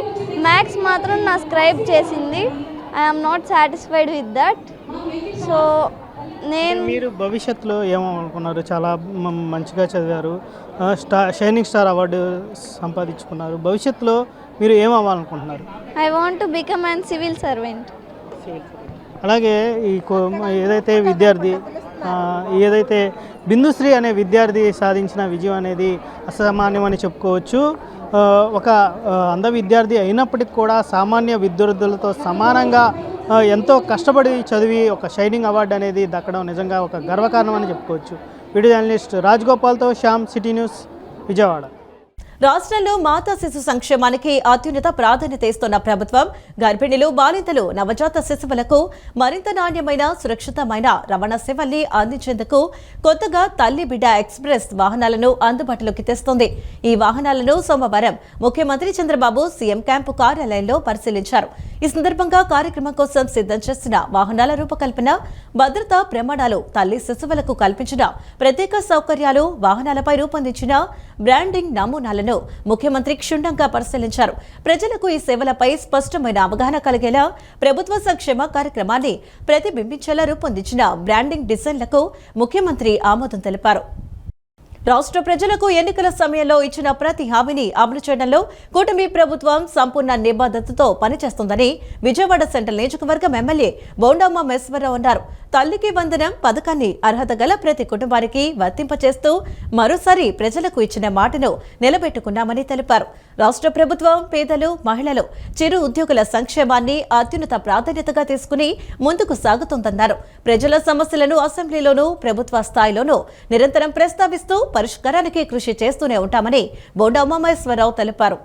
S6: మ్యాథ్స్ మాత్రం నా స్క్రైబ్ చేసింది. I'm not satisfied with that. So
S11: మీరు భవిష్యత్తులో ఏమనుకున్నారు? చాలా మంచిగా చదివారు, షైనింగ్ స్టార్ అవార్డు సంపాదించుకున్నారు. భవిష్యత్తులో మీరు ఏమవ్వాలనుకుంటున్నారు?
S6: I want to become an civil servant.
S11: అలాగే ఏదైతే బిందుశ్రీ అనే విద్యార్థి సాధించిన విజయం అనేది అసామాన్యమని చెప్పుకోవచ్చు. ఒక అంధ విద్యార్థి అయినప్పటికీ కూడా సామాన్య విద్యార్థులతో సమానంగా ఎంతో కష్టపడి చదివి ఒక షైనింగ్ అవార్డు అనేది దక్కడం నిజంగా ఒక గర్వకారణం అని చెప్పుకోవచ్చు. వీడియో జర్నలిస్ట్ రాజ్గోపాల్తో శ్యామ్, సిటీ న్యూస్, విజయవాడ.
S1: రాష్ట్రంలో మాతా శిశు సంక్షేమానికి అత్యున్నత ప్రాధాన్యత ఇస్తున్న ప్రభుత్వం గర్భిణీలు, బాలింతలు, నవజాత శిశువులకు మరింత నాణ్యమైన, సురక్షితమైన రవాణా సేవల్ని అందించేందుకు కొత్తగా తల్లి బిడ్డ ఎక్స్ప్రెస్ వాహనాలను అందుబాటులోకి తెస్తోంది. ఈ వాహనాలను సోమవారం ముఖ్యమంత్రి చంద్రబాబు సీఎం క్యాంపు కార్యాలయంలో పరిశీలించారు. ఈ సందర్భంగా కార్యక్రమం కోసం సిద్ధం చేసిన వాహనాల రూపకల్పన, భద్రతా ప్రమాణాలు, తల్లి శిశువులకు కల్పించిన ప్రత్యేక సౌకర్యాలు, వాహనాలపై రూపొందించిన బ్రాండింగ్ నమూనాలను ముఖ్యమంత్రి క్షుణ్ణంగా పరిశీలించారు. ప్రజలకు ఈ సేవలపై స్పష్టమైన అవగాహన కలిగేలా ప్రభుత్వ సంక్షేమ కార్యక్రమాన్ని ప్రతిబింబించేలా రూపొందించిన బ్రాండింగ్ డిజైన్లకు ముఖ్యమంత్రి ఆమోదం తెలిపారు. రాష్ట్ర ప్రజలకు ఎన్నికల సమయంలో ఇచ్చిన ప్రతి హామీని అమలు చేయడంలో కూటమి ప్రభుత్వం సంపూర్ణ నిబద్ధతతో పనిచేస్తోందని విజయవాడ సెంట్రల్ నియోజకవర్గం ఎమ్మెల్యే బోండామ్మ మేశ్వరరావు అన్నారు. తల్లికి వందనం పథకాన్ని అర్హత గల ప్రతి కుటుంబానికి వర్తింపచేస్తూ మరోసారి ప్రజలకు ఇచ్చిన మాటను నిలబెట్టుకున్నామని తెలిపారు. రాష్ట్ర ప్రభుత్వం పేదలు, మహిళలు, చిరు ఉద్యోగుల సంక్షేమాన్ని అత్యున్నత ప్రాధాన్యతగా తీసుకుని ముందుకు సాగుతోందన్నారు. ప్రజల సమస్యలను అసెంబ్లీలోనూ ప్రభుత్వ స్థాయిలోనూ నిరంతరం ప్రస్తావిస్తూ పరిష్కారానికి కృషి చేస్తూనే ఉంటామని బోండా ఉమామహేశ్వరరావు తెలిపారు.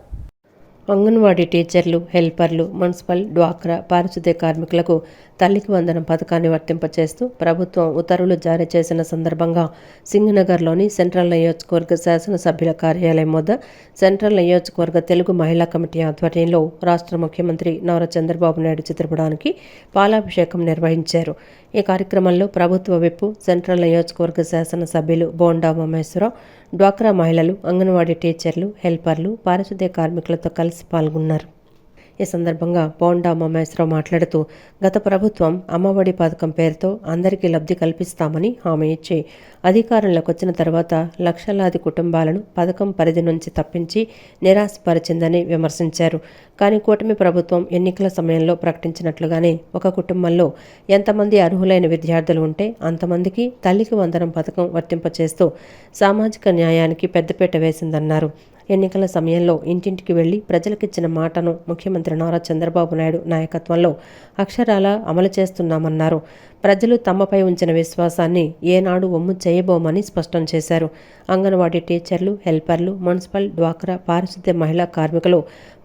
S2: అంగన్వాడీ టీచర్లు, హెల్పర్లు, మున్సిపల్, డ్వాక్రా, పారిశుద్ధ్య కార్మికులకు తల్లికి వందనం పథకాన్ని వర్తింపచేస్తూ ప్రభుత్వం ఉత్తర్వులు జారీ చేసిన సందర్భంగా సింగనగర్లోని సెంట్రల్ నియోజకవర్గ శాసనసభ్యుల కార్యాలయం వద్ద సెంట్రల్ నియోజకవర్గ తెలుగు మహిళా కమిటీ ఆధ్వర్యంలో రాష్ట్ర ముఖ్యమంత్రి నారా చంద్రబాబు నాయుడు చిత్రపటానికి పాలాభిషేకం నిర్వహించారు. ఈ కార్యక్రమంలో ప్రభుత్వ విప్, సెంట్రల్ నియోజకవర్గ శాసనసభ్యులు బోండా ఉమామహేశ్వరరావు, డ్వాక్రా మహిళలు, అంగన్వాడీ టీచర్లు, హెల్పర్లు, పారిశుద్ధ్య కార్మికులతో కలిసి పాల్గొన్నారు. ఈ సందర్భంగా బోండా ఉమామహేశ్వరరావు మాట్లాడుతూ గత ప్రభుత్వం అమ్మఒడి పథకం పేరుతో అందరికీ లబ్ధి కల్పిస్తామని హామీ ఇచ్చి అధికారంలోకి వచ్చిన తర్వాత లక్షలాది కుటుంబాలను పథకం పరిధి నుంచి తప్పించి నిరాశపరిచిందని విమర్శించారు. కానీ కూటమి ప్రభుత్వం ఎన్నికల సమయంలో ప్రకటించినట్లుగానే ఒక కుటుంబంలో ఎంతమంది అర్హులైన విద్యార్థులు ఉంటే అంతమందికి తల్లికి వందనం పథకం వర్తింపచేస్తూ సామాజిక న్యాయానికి పెద్దపీట వేసిందన్నారు. ఎన్నికల సమయంలో ఇంటింటికి వెళ్లి ప్రజలకిచ్చిన మాటను ముఖ్యమంత్రి నారా చంద్రబాబు నాయుడు నాయకత్వంలో అక్షరాలా అమలు చేస్తున్నామన్నారు. ప్రజలు తమపై ఉంచిన విశ్వాసాన్ని ఏనాడు ఒమ్ము చేయబోమని స్పష్టం చేశారు. అంగన్వాడీ టీచర్లు, హెల్పర్లు, మున్సిపల్, డ్వాక్రా, పారిశుద్ధ్య మహిళా కార్మికులు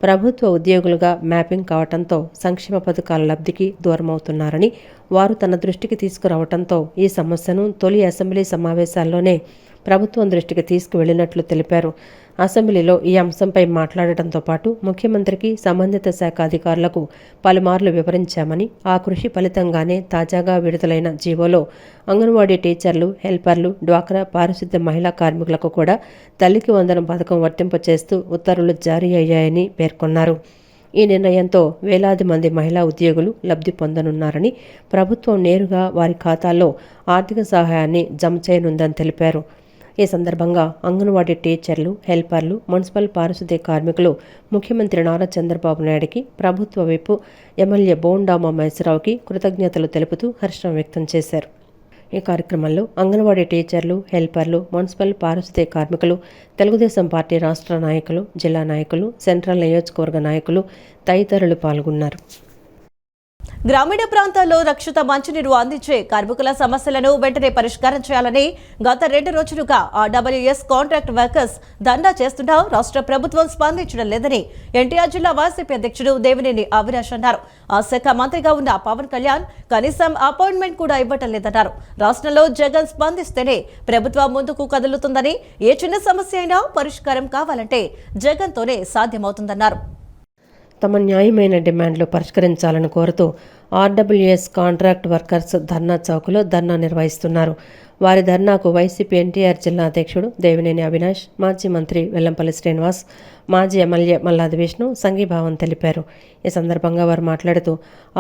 S2: ప్రభుత్వ ఉద్యోగులుగా మ్యాపింగ్ కావడంతో సంక్షేమ పథకాల లబ్ధికి దూరమవుతున్నారని, వారు తన దృష్టికి తీసుకురావడంతో ఈ సమస్యను తొలి అసెంబ్లీ సమావేశాల్లోనే ప్రభుత్వం దృష్టికి తీసుకువెళ్లినట్లు తెలిపారు. అసెంబ్లీలో ఈ అంశంపై మాట్లాడటంతో పాటు ముఖ్యమంత్రికి, సంబంధిత శాఖ అధికారులకు పలుమార్లు వివరించామని, ఆ కృషి ఫలితంగానే తాజాగా విడుదలైన జీవోలో అంగన్వాడీ టీచర్లు, హెల్పర్లు, డ్వాక్రా, పారిశుద్ధ్య మహిళా కార్మికులకు కూడా తల్లికి వందనం పథకం వర్తింపచేస్తూ ఉత్తర్వులు జారీ అయ్యాయని పేర్కొన్నారు. ఈ నిర్ణయంతో వేలాది మంది మహిళా ఉద్యోగులు లబ్ధి పొందనున్నారని, ప్రభుత్వం నేరుగా వారి ఖాతాల్లో ఆర్థిక సహాయాన్ని జమ చేయనుందని తెలిపారు. ఈ సందర్భంగా అంగన్వాడీ టీచర్లు, హెల్పర్లు, మున్సిపల్, పారిశుద్ధ్య కార్మికులు ముఖ్యమంత్రి నారా చంద్రబాబు నాయుడికి, ప్రభుత్వ విప్ ఎమ్మెల్యే బోండా ఉమామహేశ్వరరావుకి కృతజ్ఞతలు తెలుపుతూ హర్షం వ్యక్తం చేశారు. ఈ కార్యక్రమంలో అంగన్వాడీ టీచర్లు, హెల్పర్లు, మున్సిపల్ పారిశుద్ధ్య కార్మికులు, తెలుగుదేశం పార్టీ రాష్ట్ర నాయకులు, జిల్లా నాయకులు, సెంట్రల్ నియోజకవర్గ నాయకులు తదితరులు పాల్గొన్నారు.
S1: గ్రామీణ ప్రాంతాల్లో రక్షిత మంచినీరు అందించే కార్మికుల సమస్యలను వెంటనే పరిష్కారం చేయాలని గత 2 రోజులుగా ఆర్డబ్ల్యూఎస్ కాంట్రాక్ట్ వర్కర్స్ ధర్నా చేస్తున్నా రాష్ట్ర ప్రభుత్వం స్పందించడం లేదని ఎన్టీఆర్ జిల్లా వైసీపీ అధ్యక్షుడు దేవినేని అవినాష్ అన్నారు. ఆ శాఖ మంత్రిగా ఉన్న పవన్ కళ్యాణ్ కనీసం అపాయింట్మెంట్ కూడా ఇవ్వటం లేదన్నారు. రాష్ట్రంలో జగన్ స్పందిస్తేనే ప్రభుత్వం ముందుకు కదులుతుందని, ఏ చిన్న సమస్య అయినా పరిష్కారం కావాలంటే జగన్తోనే సాధ్యమవుతుందన్నారు.
S2: తమ న్యాయమైన డిమాండ్లు పరిష్కరించాలని కోరుతూ ఆర్డబ్ల్యూఎస్ కాంట్రాక్ట్ వర్కర్స్ ధర్నా చౌక్లో ధర్నా నిర్వహిస్తున్నారు. వారి ధర్నాకు వైసీపీ ఎన్టీఆర్ జిల్లా అధ్యక్షుడు దేవినేని అవినాష్, మాజీ మంత్రి వెల్లంపల్లి శ్రీనివాస్, మాజీ ఎమ్మెల్యే మల్లాది విష్ణు సంఘీభావం తెలిపారు. ఈ సందర్భంగా వారు మాట్లాడుతూ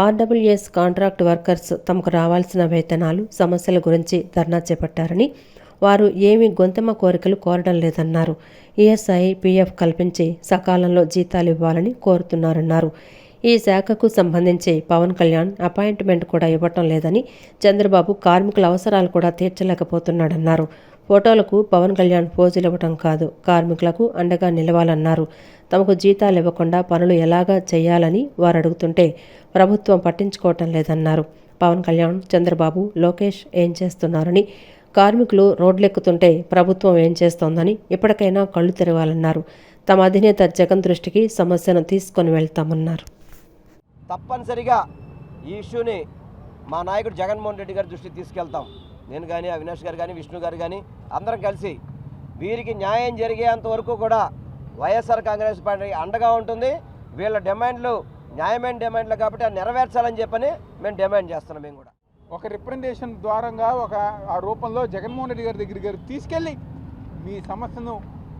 S2: ఆర్డబ్ల్యూఎస్ కాంట్రాక్ట్ వర్కర్స్ తమకు రావాల్సిన వేతనాలు, సమస్యల గురించి ధర్నా చేపట్టారని, వారు ఏమీ గొంతెమ్మ కోరికలు కోరడం లేదన్నారు. ఈఎస్ఐ, పీఎఫ్ కల్పించి సకాలంలో జీతాలు ఇవ్వాలని కోరుతున్నారన్నారు. ఈ శాఖకు సంబంధించి పవన్ కళ్యాణ్ అపాయింట్మెంట్ కూడా ఇవ్వటం లేదని, చంద్రబాబు కార్మికుల అవసరాలు కూడా తీర్చలేకపోతున్నాడన్నారు. ఫోటోలకు పవన్ కళ్యాణ్ పోజులు ఇవ్వటం కాదు, కార్మికులకు అండగా నిలవాలన్నారు. తమకు జీతాలు ఇవ్వకుండా పనులు ఎలాగా చేయాలని వారు అడుగుతుంటే ప్రభుత్వం పట్టించుకోవటం లేదన్నారు. పవన్ కళ్యాణ్, చంద్రబాబు, లోకేష్ ఏం చేస్తున్నారని, కార్మికులు రోడ్లెక్కుతుంటే ప్రభుత్వం ఏం చేస్తోందని ఇప్పటికైనా కళ్ళు తెరవాలన్నారు. తమ అధినేత జగన్ దృష్టికి సమస్యను తీసుకొని వెళ్తామన్నారు.
S9: తప్పనిసరిగా ఈ ఇష్యూని మా నాయకుడు జగన్మోహన్ రెడ్డి గారి దృష్టికి తీసుకెళ్తాం. నేను కానీ, అవినాష్ గారు కానీ, విష్ణు గారు కానీ అందరం కలిసి వీరికి న్యాయం జరిగేంత వరకు కూడా వైఎస్ఆర్ కాంగ్రెస్ పార్టీ అండగా ఉంటుంది. వీళ్ళ డిమాండ్లు న్యాయమైన డిమాండ్లు కాబట్టి అది నెరవేర్చాలని చెప్పని మేము డిమాండ్ చేస్తున్నాం. మేము కూడా
S12: ఒక రిప్రజెంటేషన్ ద్వారంగా ఆ రూపంలో జగన్మోహన్ రెడ్డి గారి దగ్గరికి తీసుకెళ్ళి మీ సమస్యను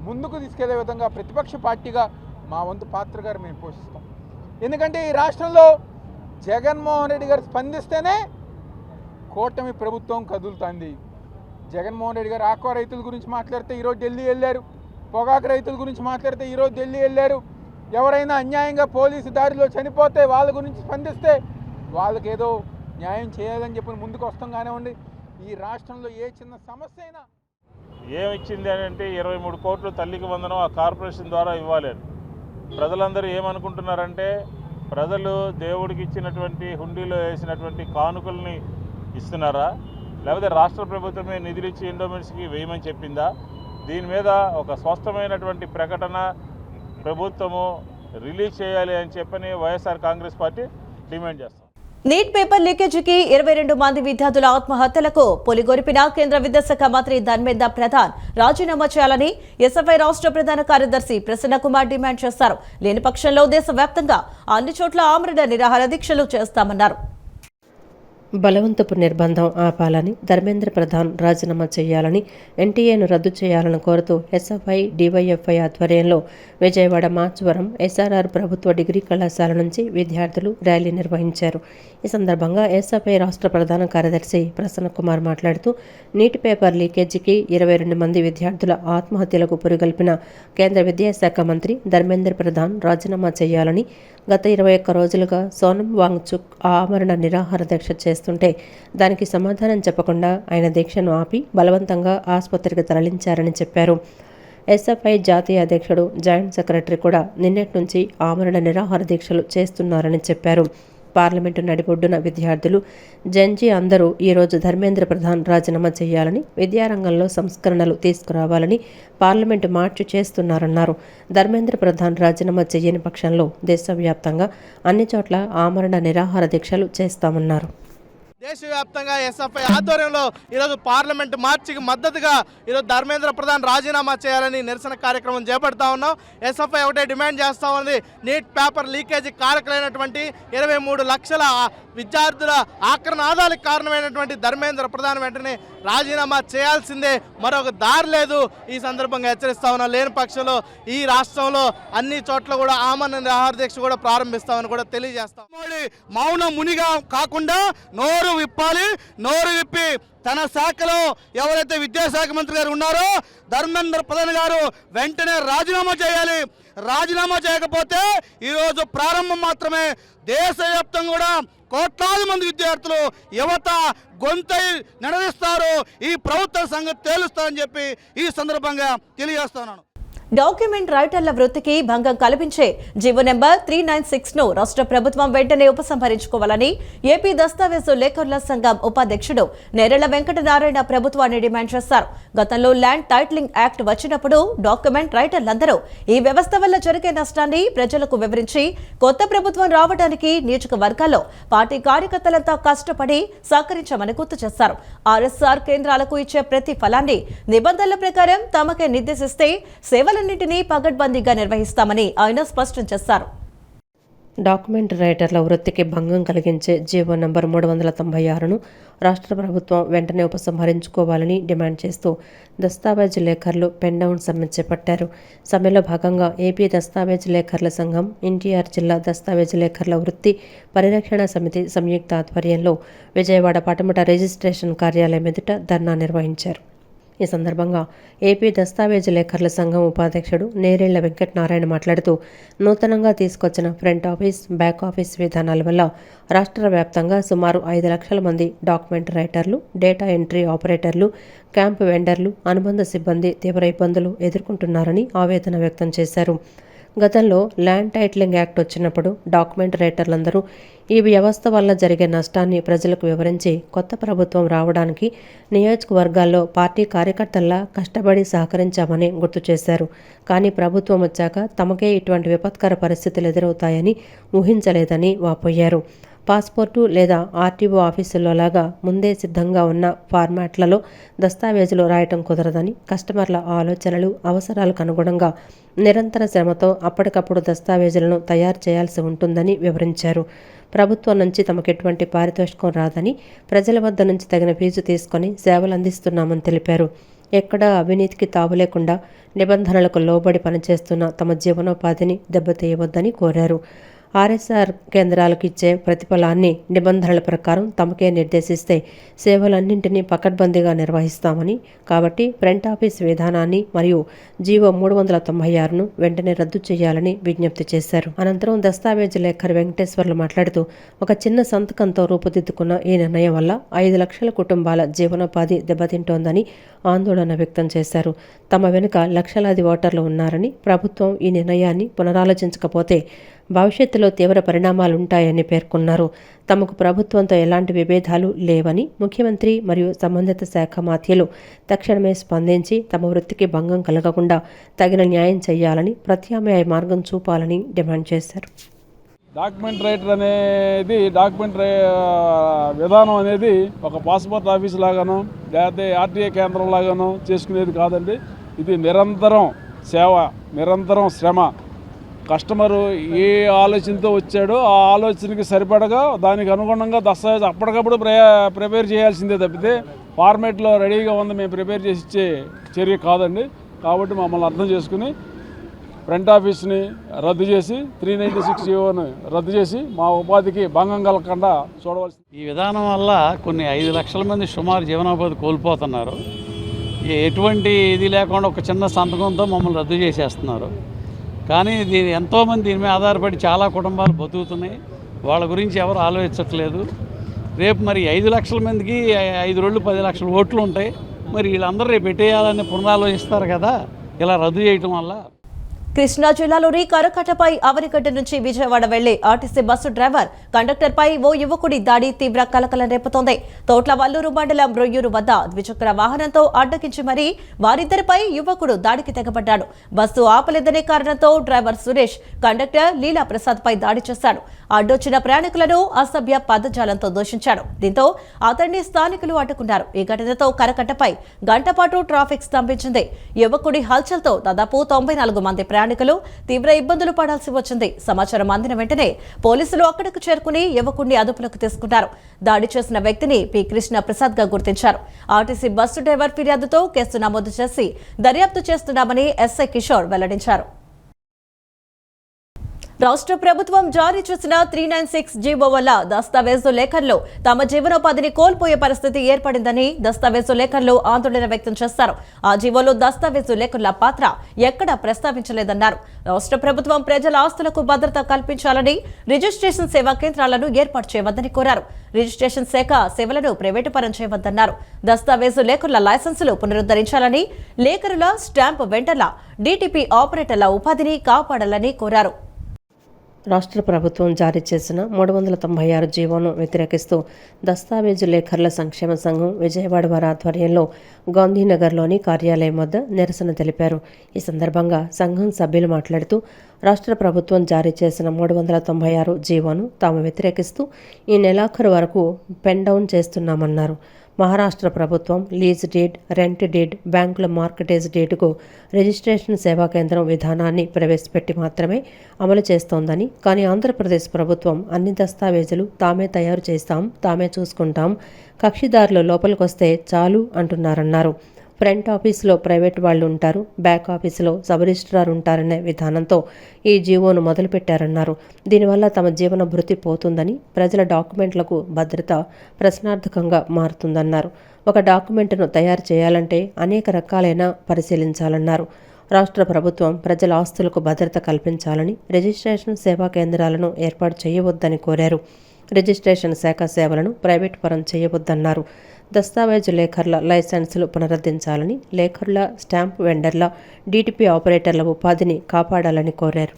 S12: ముందుకు తీసుకెళ్లే విధంగా ప్రతిపక్ష పార్టీగా మా వంతు పాత్ర గారు మేము పోషిస్తాం. ఎందుకంటే ఈ రాష్ట్రంలో జగన్మోహన్ రెడ్డి గారు స్పందిస్తేనే కూటమి ప్రభుత్వం కదులుతుంది. జగన్మోహన్ రెడ్డి గారు ఆక్వా రైతుల గురించి మాట్లాడితే ఈరోజు ఢిల్లీ వెళ్ళారు, పొగాకు రైతుల గురించి మాట్లాడితే ఈరోజు ఢిల్లీ వెళ్ళారు. ఎవరైనా అన్యాయంగా పోలీసు దారిలో చనిపోతే వాళ్ళ గురించి స్పందిస్తే వాళ్ళకి ఏదో న్యాయం చేయాలని చెప్పి ముందుకు వస్తాం. కానివ్వండి, ఈ రాష్ట్రంలో ఏ చిన్న సమస్య అయినా
S13: ఏమిచ్చింది అని అంటే 23 కోట్లు తల్లికి వందనం ఆ కార్పొరేషన్ ద్వారా ఇవ్వాలి. ప్రజలందరూ ఏమనుకుంటున్నారంటే ప్రజలు దేవుడికి ఇచ్చినటువంటి హుండీలో వేసినటువంటి కానుకల్ని ఇస్తున్నారా, లేకపోతే రాష్ట్ర ప్రభుత్వమే నిధులు ఇచ్చి ఎండోమెంట్స్కి వేయమని చెప్పిందా? దీని మీద ఒక స్పష్టమైనటువంటి ప్రకటన ప్రభుత్వము రిలీజ్ చేయాలి అని చెప్పని వైఎస్ఆర్ కాంగ్రెస్ పార్టీ డిమాండ్ చేస్తాం.
S1: నీట్ పేపర్ లీకేజీకి 22 మంది విద్యార్థుల ఆత్మహత్యలకు పొలిగొరిపిన కేంద్ర విద్యాశాఖ మంత్రి ధర్మేంద్ర ప్రధాన్ రాజీనామా చేయాలని ఎస్ఎఫ్ఐ రాష్ట్ర ప్రధాన కార్యదర్శి ప్రసన్న కుమార్ డిమాండ్ చేశారు. లేని పక్షంలో దేశవ్యాప్తంగా అన్ని చోట్ల ఆమరణ నిరాహార దీక్షలు చేస్తామన్నారు.
S2: బలవంతపు నిర్బంధం ఆపాలని, ధర్మేంద్ర ప్రధాన్ రాజీనామా చేయాలని, ఎన్టీఏను రద్దు చేయాలని కోరుతూ ఎస్ఎఫ్ఐ, డివైఎఫ్ఐ ఆధ్వర్యంలో విజయవాడ మాచవరం ఎస్ఆర్ఆర్ ప్రభుత్వ డిగ్రీ కళాశాల నుంచి విద్యార్థులు ర్యాలీ నిర్వహించారు. ఈ సందర్భంగా ఎస్ఎఫ్ఐ రాష్ట్ర ప్రధాన కార్యదర్శి ప్రసన్న కుమార్ మాట్లాడుతూ నీటి పేపర్ లీకేజీకి 22 మంది విద్యార్థుల ఆత్మహత్యలకు పురిగొల్పిన కేంద్ర విద్యాశాఖ మంత్రి ధర్మేంద్ర ప్రధాన్ రాజీనామా చేయాలని, గత 21 రోజులుగా సోనం వాంగ్చుక్ ఆమరణ నిరాహార దీక్ష చేస్తుంటే దానికి సమాధానం చెప్పకుండా ఆయన దీక్షను ఆపి బలవంతంగా ఆసుపత్రికి తరలించారని చెప్పారు. ఎస్ఎఫ్ఐ జాతీయ అధ్యక్షుడు, జాయింట్ సెక్రటరీ కూడా నిన్నటి నుంచి ఆమరణ నిరాహార దీక్షలు చేస్తున్నారని చెప్పారు. పార్లమెంటు నడిబొడ్డున విద్యార్థులు, జంజీ అందరూ ఈరోజు ధర్మేంద్ర ప్రధాన్ రాజీనామా చేయాలని, విద్యారంగంలో సంస్కరణలు తీసుకురావాలని పార్లమెంటు మార్చి చేస్తున్నారన్నారు. ధర్మేంద్ర ప్రధాన్ రాజీనామా చేయని పక్షంలో దేశవ్యాప్తంగా అన్ని చోట్ల ఆమరణ నిరాహార దీక్షలు చేస్తామన్నారు.
S14: దేశవ్యాప్తంగా ఎస్ఎఫ్ఐ ఆధ్వర్యంలో ఈరోజు పార్లమెంట్ మార్చికి మద్దతుగా ఈరోజు ధర్మేంద్ర ప్రధాన్ రాజీనామా చేయాలని నిరసన కార్యక్రమం చేపడతా ఉన్నాం. ఎస్ఎఫ్ఐ ఒకటే డిమాండ్ చేస్తూ ఉంది, నీట్ పేపర్ లీకేజీ కారకులైనటువంటి 23 లక్షల విద్యార్థుల ఆక్రనాదాలకు కారణమైనటువంటి ధర్మేంద్ర ప్రధాన్ వెంటనే రాజీనామా చేయాల్సిందే, మరొక దారి లేదు. ఈ సందర్భంగా హెచ్చరిస్తా ఉన్నా. లేని పక్షంలో ఈ రాష్ట్రంలో అన్ని చోట్ల కూడా ఆమరణ నిరాహార దీక్ష కూడా ప్రారంభిస్తామని కూడా తెలియజేస్తాం. మౌన మునిగా కాకుండా నోరు విప్పాలి. నోరు విప్పి తన శాఖలో ఎవరైతే విద్యాశాఖ మంత్రి గారు ఉన్నారో ధర్మేంద్ర ప్రధాన్ గారు వెంటనే రాజీనామా చేయాలి. రాజీనామా చేయకపోతే ఈరోజు ప్రారంభం మాత్రమే, దేశవ్యాప్తంగా కూడా కోట్లాది మంది విద్యార్థులు యువత గొంతై నడవిస్తారు, ఈ ప్రభుత్వ సంగతి తేలుస్తారని చెప్పి ఈ సందర్భంగా తెలియజేస్తున్నాను.
S1: డాక్యుమెంట్ రైటర్ల వృత్తికి భంగం కల్పించే జీవో నెంబర్ 396ను రాష్ట్ర ప్రభుత్వం వెంటనే ఉపసంహరించుకోవాలని ఏపీ దస్తావేజు లేఖరుల సంఘం ఉపాధ్యక్షుడు నేరెళ్ల వెంకటనారాయణ ప్రభుత్వాన్ని డిమాండ్ చేశారు. గతంలో ల్యాండ్ టైటిలింగ్ యాక్ట్ వచ్చినప్పుడు డాక్యుమెంట్ రైటర్లందరూ ఈ వ్యవస్థ వల్ల జరిగే నష్టాన్ని ప్రజలకు వివరించి కొత్త ప్రభుత్వం రావడానికి నియోజకవర్గాల్లో పార్టీ కార్యకర్తలంతా కష్టపడి సహకరించామని గుర్తు చేశారు. ఆర్ఎస్ఆర్ కేంద్రాలకు ఇచ్చే ప్రతి ఫలాన్ని నిబంధనల ప్రకారం తమకే నిర్దేశిస్తే సేవలన్నింటినీ పగడ్బందీగా నిర్వహిస్తామని ఆయన స్పష్టం చేశారు.
S2: డాక్యుమెంట్ రైటర్ల వృత్తికి భంగం కలిగించే జీవో నంబర్ 396ను రాష్ట్ర ప్రభుత్వం వెంటనే ఉపసంహరించుకోవాలని డిమాండ్ చేస్తూ దస్తావేజు లేఖర్లు పెన్ డౌన్ సమ్మె చేపట్టారు. సమ్మెలో భాగంగా ఏపీ దస్తావేజు లేఖర్ల సంఘం, ఎన్టీఆర్ జిల్లా దస్తావేజు లేఖర్ల వృత్తి పరిరక్షణ సమితి సంయుక్త ఆధ్వర్యంలో విజయవాడ పటమట రిజిస్ట్రేషన్ కార్యాలయం ఎదుట ధర్నా నిర్వహించారు. ఈ సందర్భంగా ఏపీ దస్తావేజు లేఖర్ల సంఘం ఉపాధ్యక్షుడు నేరేళ్ల వెంకటనారాయణ మాట్లాడుతూ నూతనంగా తీసుకొచ్చిన ఫ్రంట్ ఆఫీస్, బ్యాక్ ఆఫీస్ విధానాల వల్ల రాష్ట్ర వ్యాప్తంగా సుమారు 5 లక్షల మంది డాక్యుమెంట్ రైటర్లు, డేటా ఎంట్రీ ఆపరేటర్లు, క్యాంపు వెండర్లు, అనుబంధ సిబ్బంది తీవ్ర ఇబ్బందులు ఎదుర్కొంటున్నారని ఆవేదన వ్యక్తం చేశారు. గతంలో ల్యాండ్ టైటిలింగ్ యాక్ట్ వచ్చినప్పుడు డాక్యుమెంట్ రైటర్లందరూ ఈ వ్యవస్థ వల్ల జరిగే నష్టాన్ని ప్రజలకు వివరించి కొత్త ప్రభుత్వం రావడానికి నియోజకవర్గాల్లో పార్టీ కార్యకర్తల్లా కష్టపడి సహకరించామని గుర్తు చేశారు. కానీ ప్రభుత్వం వచ్చాక తమకే ఇటువంటి విపత్కర పరిస్థితులు ఎదురవుతాయని ఊహించలేదని వాపోయారు. పాస్పోర్టు లేదా ఆర్టీఓ ఆఫీసుల్లో లాగా ముందే సిద్ధంగా ఉన్న ఫార్మాట్లలో దస్తావేజులు రాయటం కుదరదని, కస్టమర్ల ఆలోచనలు, అవసరాలకు అనుగుణంగా నిరంతర శ్రమతో అప్పటికప్పుడు దస్తావేజులను తయారు చేయాల్సి ఉంటుందని వివరించారు. ప్రభుత్వం నుంచి తమకు ఎటువంటి పారితోషికం రాదని, ప్రజల వద్ద నుంచి తగిన ఫీజు తీసుకొని సేవలు అందిస్తున్నామని తెలిపారు. ఎక్కడా అవినీతికి తావు లేకుండా నిబంధనలకు లోబడి పనిచేస్తున్న తమ జీవనోపాధిని దెబ్బతీయవద్దని కోరారు. ఆర్ఎస్ఆర్ కేంద్రాలకు ఇచ్చే ప్రతిఫలాన్ని నిబంధనల ప్రకారం తమకే నిర్దేశిస్తే సేవలన్నింటినీ పకడ్బందీగా నిర్వహిస్తామని, కాబట్టి ఫ్రంట్ ఆఫీస్ విధానాన్ని మరియు జీవో 396ను వెంటనే రద్దు చేయాలని విజ్ఞప్తి చేశారు. అనంతరం దస్తావేజు లేఖర్ వెంకటేశ్వర్లు మాట్లాడుతూ ఒక చిన్న సంతకంతో రూపుదిద్దుకున్న ఈ నిర్ణయం వల్ల 5 లక్షల కుటుంబాల జీవనోపాధి దెబ్బతింటోందని ఆందోళన వ్యక్తం చేశారు. తమ వెనుక లక్షలాది ఓటర్లు ఉన్నారని, ప్రభుత్వం ఈ నిర్ణయాన్ని పునరాలోచించకపోతే భవిష్యత్తులో తీవ్ర పరిణామాలుంటాయని పేర్కొన్నారు. తమకు ప్రభుత్వంతో ఎలాంటి విభేదాలు లేవని, ముఖ్యమంత్రి మరియు సంబంధిత శాఖ మాత్యులు తక్షణమే స్పందించి తమ వృత్తికి భంగం కలగకుండా తగిన న్యాయం చేయాలని, ప్రత్యామ్నాయ మార్గం చూపాలని డిమాండ్ చేశారు.
S15: డాక్యుమెంట్ రైటర్ అనేది విధానం అనేది ఒక పాస్పోర్ట్ ఆఫీస్ లాగానో లేకపోతే ఆర్టీఏ కేంద్రం లాగానో చేసుకునేది కాదండి. ఇది నిరంతరం సేవ, నిరంతరం శ్రమ. కస్టమరు ఏ ఆలోచనతో వచ్చాడో ఆ ఆలోచనకి సరిపడగా దానికి అనుగుణంగా దస్తావేజ్ అప్పటికప్పుడు ప్రిపేర్ చేయాల్సిందే తప్పితే ఫార్మేట్లో రెడీగా ఉంది మేము ప్రిపేర్ చేసి ఇచ్చే చర్య కాదండి. కాబట్టి మమ్మల్ని అర్థం చేసుకుని ఫ్రంట్ ఆఫీస్ని రద్దు చేసి 396 జీవోని రద్దు చేసి మా ఉపాధికి భంగం కలగకుండా చూడవలసి.
S16: ఈ విధానం వల్ల కొన్ని 5 లక్షల మంది సుమారు జీవనోపాధి కోల్పోతున్నారు. ఎటువంటి ఇది లేకుండా ఒక చిన్న సంతకంతో మమ్మల్ని రద్దు చేసేస్తున్నారు. కానీ ఎంతోమంది దీని మీద ఆధారపడి చాలా కుటుంబాలు బతుకుతున్నాయి. వాళ్ళ గురించి ఎవరు ఆలోచించట్లేదు. రేపు మరి 5 లక్షల మందికి 5 రోళ్ళు 10 లక్షల ఓట్లు ఉంటాయి. మరి వీళ్ళందరూ రేపు పెట్టేయాలని పునరాలోచిస్తారు కదా ఇలా రద్దు చేయటం వల్ల.
S1: కృష్ణా జిల్లాలోని కరకట్టపై అవనిగడ్డ నుంచి విజయవాడ వెళ్లే ఆర్టీసీ బస్సు డ్రైవర్ కండక్టర్పై ఓ యువకుడి దాడి తీవ్ర కలకలం రేపుతోంది. తోట్ల వల్లూరు మండలం రొయ్యూరు వద్ద ద్విచక్ర వాహనంతో అడ్డగించి మరీ వారిద్దరిపై యువకుడు దాడికి తెగబడ్డాడు. బస్సు ఆపలేదనే కారణంతో డ్రైవర్ సురేష్ కండక్టర్ లీలా ప్రసాద్ పై దాడి చేశాడు. అడ్డొచ్చిన ప్రయాణికులను అసభ్య పదజాలంతో దూషించాడు. దీంతో అతన్ని స్థానికులు అడ్డుకున్నారు. ఈ ఘటనతో కరకట్టపై గంటపాటు ట్రాఫిక్ స్తంభించింది. యువకుడి హల్చల్తో దాదాపు 94 మంది ప్రయాణికులు తీవ్ర ఇబ్బందులు పడాల్సి వచ్చింది. సమాచారం అందిన వెంటనే పోలీసులు అక్కడకు చేరుకుని యువకుడిని అదుపులోకి తీసుకున్నారు. దాడి చేసిన వ్యక్తిని పి కృష్ణ ప్రసాద్ గా గుర్తించారు. ఆర్టీసీ బస్సు డ్రైవర్ ఫిర్యాదుతో కేసు నమోదు చేసి దర్యాప్తు చేస్తున్నామని ఎస్ఐ కిషోర్ వెల్లడించారు. రాష్ట్ర ప్రభుత్వం జారీ చేసిన 396 జీవో వల్ల దస్తావేజు లేఖర్లు తమ జీవనోపాధిని కోల్పోయే పరిస్థితి ఏర్పడిందని దస్తావేజు లేఖర్లు ఆందోళన వ్యక్తం చేశారు. ఆ జీవోలో దస్తావేజు లేఖర్ల పాత్ర ఎక్కడా ప్రస్తావించలేదన్నారు. రాష్ట్ర ప్రభుత్వం ప్రజల ఆస్తులకు భద్రత కల్పించాలని, రిజిస్ట్రేషన్ సేవా కేంద్రాలను ఏర్పాటు చేయవద్దని కోరారు. రిజిస్ట్రేషన్ శాఖ సేవలను ప్రైవేటు పరం చేయవద్దన్నారు. దస్తావేజు లేఖర్ల లైసెన్సులు పునరుద్ధరించాలని, లేఖరుల, స్టాంపు వెండర్ల, డీటీపీ ఆపరేటర్ల ఉపాధిని కాపాడాలని కోరారు.
S2: రాష్ట్ర ప్రభుత్వం జారీ చేసిన 396 జీవోను వ్యతిరేకిస్తూ దస్తావేజు లేఖర్ల సంక్షేమ సంఘం విజయవాడ వారి ఆధ్వర్యంలో గాంధీనగర్లోని కార్యాలయం వద్ద నిరసన తెలిపారు. ఈ సందర్భంగా సంఘం సభ్యులు మాట్లాడుతూ రాష్ట్ర ప్రభుత్వం జారీ చేసిన 396 జీవోను తాము వ్యతిరేకిస్తూ ఈ నెలాఖరు వరకు పెన్ డౌన్ చేస్తున్నామన్నారు. మహారాష్ట్ర ప్రభుత్వం లీజ్ డీడ్, రెంట్ డీడ్, బ్యాంకుల మార్కెటేజ్ డీడ్కు రిజిస్ట్రేషన్ సేవా కేంద్రం విధానాన్ని ప్రవేశపెట్టి మాత్రమే అమలు చేస్తోందని, కానీ ఆంధ్రప్రదేశ్ ప్రభుత్వం అన్ని దస్తావేజులు తామే తయారు చేస్తాం, తామే చూసుకుంటాం, కక్షిదారులు లోపలికొస్తే చాలు అంటున్నారన్నారు. ఫ్రంట్ ఆఫీసులో ప్రైవేట్ వాళ్ళు ఉంటారు, బ్యాక్ ఆఫీసులో సబ్ రిజిస్ట్రార్ ఉంటారనే విధానంతో ఈ జీవోను మొదలుపెట్టారన్నారు. దీనివల్ల తమ జీవన భృతి పోతుందని, ప్రజల డాక్యుమెంట్లకు భద్రత ప్రశ్నార్థకంగా మారుతుందన్నారు. ఒక డాక్యుమెంట్ను తయారు చేయాలంటే అనేక రకాలైన పరిశీలించాలన్నారు. రాష్ట్ర ప్రభుత్వం ప్రజల ఆస్తులకు భద్రత కల్పించాలని, రిజిస్ట్రేషన్ సేవా కేంద్రాలను ఏర్పాటు చేయవద్దని కోరారు. రిజిస్ట్రేషన్ శాఖ సేవలను ప్రైవేట్ పరం చేయవద్దన్నారు. దస్తావేజు లేఖర్ల లైసెన్సులు పునరుద్ధరించాలని, లేఖర్ల, స్టాంప్ వెండర్ల, డీటీపీ ఆపరేటర్ల ఉపాధిని కాపాడాలని కోరారు.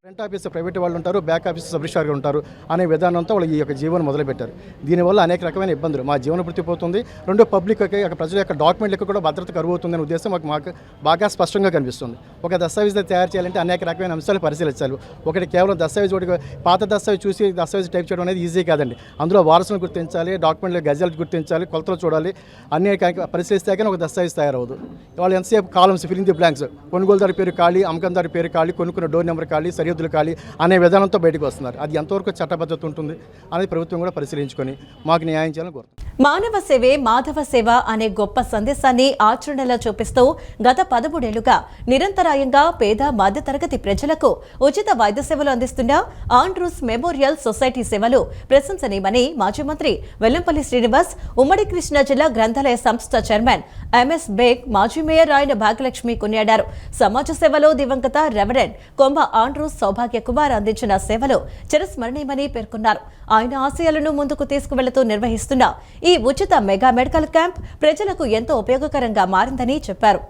S17: ఫ్రంట్ ఆఫీస్ ప్రైవేట్ వాళ్ళు ఉంటారు, బ్యాక్ ఆఫీస్ సబ్ రిజిస్ట్రార్గా ఉంటారు అనే విధానంతో వాళ్ళు ఈ యొక్క జీవోను మొదలుపెట్టారు. దీనివల్ల అనేక రకమైన ఇబ్బందులు, మా జీవన వృత్తి పోతుంది, రెండో పబ్లిక్కి ప్రజల యొక్క డాక్యుమెంట్లకు కూడా భద్రత కరువవుతుందనే ఉద్దేశం మాకు బాగా స్పష్టంగా కనిపిస్తుంది. ఒక దస్తావేజ్ తయారు చేయాలంటే అనేక రకమైన అంశాలు పరిశీలించాలి. ఒకటి కేవలం దస్తావేజ్, ఒకటి పాత దస్తావేజ్ చూసి దస్తావేజ్ టైప్ చేయడం అనేది ఈజీ కాదండి. అందులో వారసులను గుర్తించాలి, డాక్యుమెంట్లు గజాలు గుర్తించాలి, కొలతలు చూడాలి, అన్ని పరిశీలిస్తే కానీ ఒక దస్తావేజ్ తయారవదు. వాళ్ళు ఎంతసేపు కాలమ్స్ ఫిలింగ్ ది బ్లాంక్స్, కొనుగోలుదారు పేరు ఖాళీ, అమ్మకందారు పేరు ఖాళీ, కొనుక్కున్న డోర్ నెంబర్ ఖాళీ, సరిహద్దులు ఖాళీ అనే విధానంతో బయటకు వస్తున్నారు. అది ఎంతవరకు చట్టబద్ధత ఉంటుంది అనేది ప్రభుత్వం కూడా పరిశీలించుకొని మాకు న్యాయం చేయాలని కోరుతున్నాం.
S1: మానవ సేవే మాధవ సేవ అనే గొప్ప సందేశాన్ని ఆచరణలో చూపిస్తూ గత 13 ఏళ్లుగా నిరంతరాయంగా పేద మధ్యతరగతి ప్రజలకు ఉచిత వైద్య సేవలు అందిస్తున్న ఆండ్రూస్ మెమోరియల్ సొసైటీ సేవలు ప్రశంసనీయమని మాజీ మంత్రి వెల్లంపల్లి శ్రీనివాస్, ఉమ్మడి కృష్ణా జిల్లా గ్రంథాలయ సంస్థ చైర్మన్ ఎంఎస్ బేగ్, మాజీ మేయర్ ఆయన భాగ్యలక్ష్మి కొనియాడారు. సమాజ సేవలో దివంగత రెవరెండ్ కొంబ ఆండ్రూస్ సౌభాగ్య కుమార్ అందించిన సేవలు చిరస్మరణీయమని పేర్కొన్నారు. ఆయన ఆశయాలను ముందుకు తీసుకువెళుతూ నిర్వహిస్తున్న ఈ ఉచిత మెగా మెడికల్ క్యాంప్ ప్రజలకు ఎంతో ఉపయోగకరంగా మారిందని చెప్పారు.